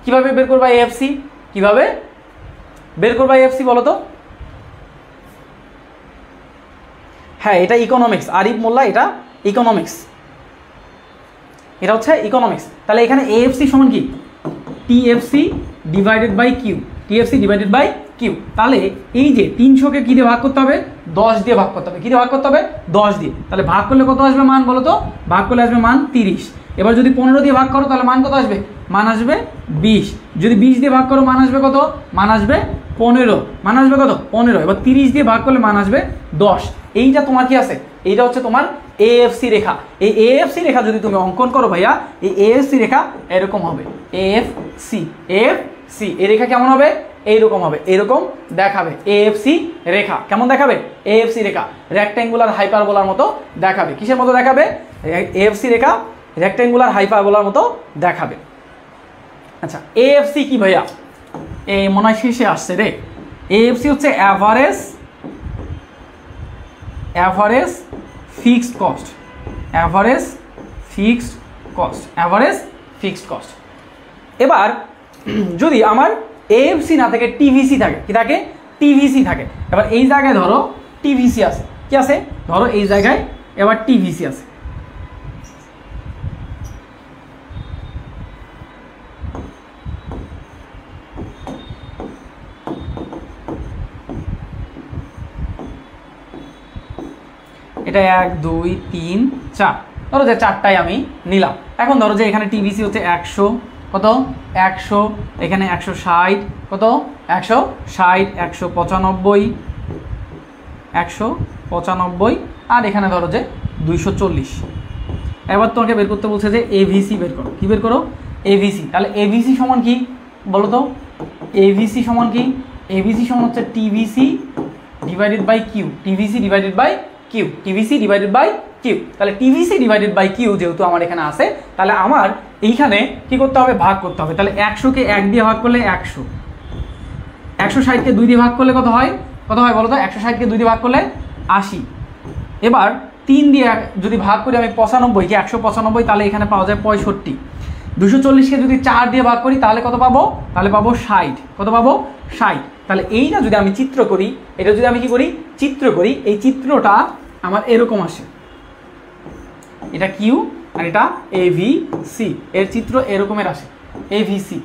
কিভাবে বের করবা এএফসি। কিভাবে বের করবা এএফসি বলো তো? হ্যাঁ, এটা ইকোনমিক্স, আরিফ মোল্লা, এটা ইকোনমিক্স, এটা হচ্ছে ইকোনমিক্স। তাহলে এখানে এএফসি সমান কি? TFC divided by Q, TFC divided by Q. তাহলে এই যে 300কে কী দিয়ে ভাগ করতে হবে? 10 দিয়ে ভাগ করতে হবে। কী দিয়ে ভাগ করতে হবে? 10 দিয়ে। তাহলে ভাগ করলে কত আসবে মান বলো তো? ভাগ করলে আসবে মান 30। এবার যদি 15 দিয়ে ভাগ করো তাহলে মান কত আসবে? মান আসবে 20। যদি 20 দিয়ে ভাগ করো মান আসবে কত? মান আসবে 15। মান আসবে কত? 15। এবার 30 দিয়ে ভাগ করলে মান আসবে 10। এইটা তোমার কি আছে? এইটা হচ্ছে তোমার এএফসি রেখা। এই এএফসি রেখা যদি তুমি অঙ্কন করো ভাইয়া, এই এএফসি রেখা এরকম হবে। এএফসি, এএফসি এই রেখা কেমন হবে? এইরকম হবে, এরকম দেখাবে। এএফসি রেখা কেমন দেখাবে? এএফসি রেখা রেক্ট্যাঙ্গুলার হাইপারবোলার মতো দেখাবে। কিসের মতো দেখাবে? এএফসি রেখা রেক্ট্যাঙ্গুলার হাইপারবোলার মতো দেখাবে। আচ্ছা, এএফসি কি ভাইয়া? এই মনে হয় শেষে আসছে রে। এএফসি হচ্ছে average fixed cost, average fixed cost, average fixed cost. এবার যদি আমার এএফসি না থাকে, টিভিসি থাকে। কি থাকে? টিভিসি থাকে। এবার এই জায়গায় ধরো টিভিসি আছে। কি আছে? ধরো এই জায়গায় এবার টিভিসি আছে। এটা 1 2 3 4, ধরো যে 4টাই আমি নিলাম। এখন ধরো যে এখানে টিভিসি হচ্ছে 100, কত? 100, এখানে 160, কত? 160, 195, 195, আর এখানে ধরো যে 240। এবার তোমাকে বের করতে বলছে যে এভিসি বের করো। কি বের করো? এভিসি। তাহলে এভিসি সমান কি বলো তো? এভিসি সমান কি? এভিসি সমান হচ্ছে TVC divided by Q, TVC divided by Q, TVC divided by Q. তাহলে টিভিসি ডিভাইডেড বাই কিউ যেহেতু আমার এখানে আছে, তাহলে আমার এইখানে কি করতে হবে? ভাগ করতে হবে। তাহলে 100কে 1 দিয়ে ভাগ করলে 100, 160কে 2 দিয়ে ভাগ করলে কত হয়? কত হয় বলো তো? 160কে 2 দিয়ে ভাগ করলে 80। এবার 3 দিয়ে যদি ভাগ করি আমি 95 কি 195, তাহলে এখানে পাওয়া যায় 65। 240কে যদি 4 দিয়ে ভাগ করি তাহলে কত পাবো? তাহলে পাবো 60। কত পাবো? 60। তাহলে এইটা যদি আমি চিত্র করি, এটা যদি আমি কি করি? চিত্র করি, এই চিত্রটা আমার এরকম আসে। এটা কিউ আর এটা এভিসি, এর চিত্র এরকমের আসে। এভিসি,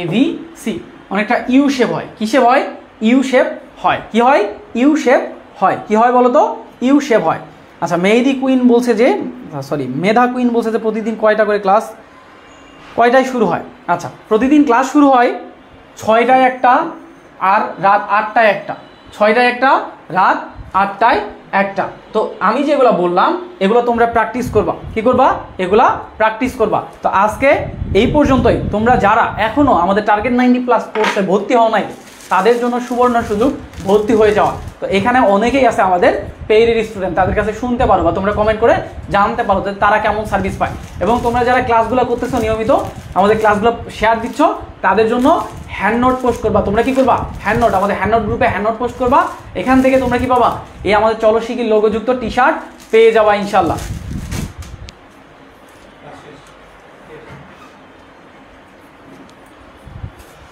এভিসি অনেকটা ইউ শেপ হয়। কি শেপ হয়? ইউ শেপ হয়। কি হয়? ইউ শেপ হয়। কি হয় বলো তো? ইউ শেপ হয়। আচ্ছা, মেধা কুইন বলছে যে প্রতিদিন কয়টা করে ক্লাস, কয়টায় শুরু হয়? আচ্ছা, প্রতিদিন ক্লাস শুরু হয় 6টায় একটা আর রাত 8টায় একটা, 6টায় একটা, রাত 8টায় একটা। তো আমি যেগুলো বললাম এগুলো তোমরা প্র্যাকটিস করবা। কি করবা? এগুলা প্র্যাকটিস করবা। তো আজকে এই পর্যন্তই। তোমরা যারা এখনও আমাদের টার্গেট 90+ কোর্সে ভর্তি হও নাই, তাদের জন্য সুবর্ণ সুযোগ ভর্তি হয়ে যাওয়া। তো এখানে অনেকেই আছে আমাদের পেইডের স্টুডেন্ট, তাদের কাছে শুনতে পারো বা তোমরা কমেন্ট করে জানতে পারো যে তারা কেমন সার্ভিস পায়। এবং তোমরা যারা ক্লাসগুলো করতেছো নিয়মিত, আমাদের ক্লাসগুলো শেয়ার দিচ্ছ, তাদের জন্য হ্যান্ড নোট পোস্ট করবা। তোমরা কি করবা? হ্যান্ড নোট, আমাদের হ্যান্ড নোট গ্রুপে হ্যান্ড নোট পোস্ট করবা। এখান থেকে তোমরা কি পাবা? এই আমাদের চলো শিখি লোগোযুক্ত টি-শার্ট পেয়ে যাবা ইনশাল্লাহ।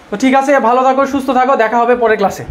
তো ঠিক আছে, ভালো থাকো, সুস্থ থাকো, দেখা হবে পরের ক্লাসে।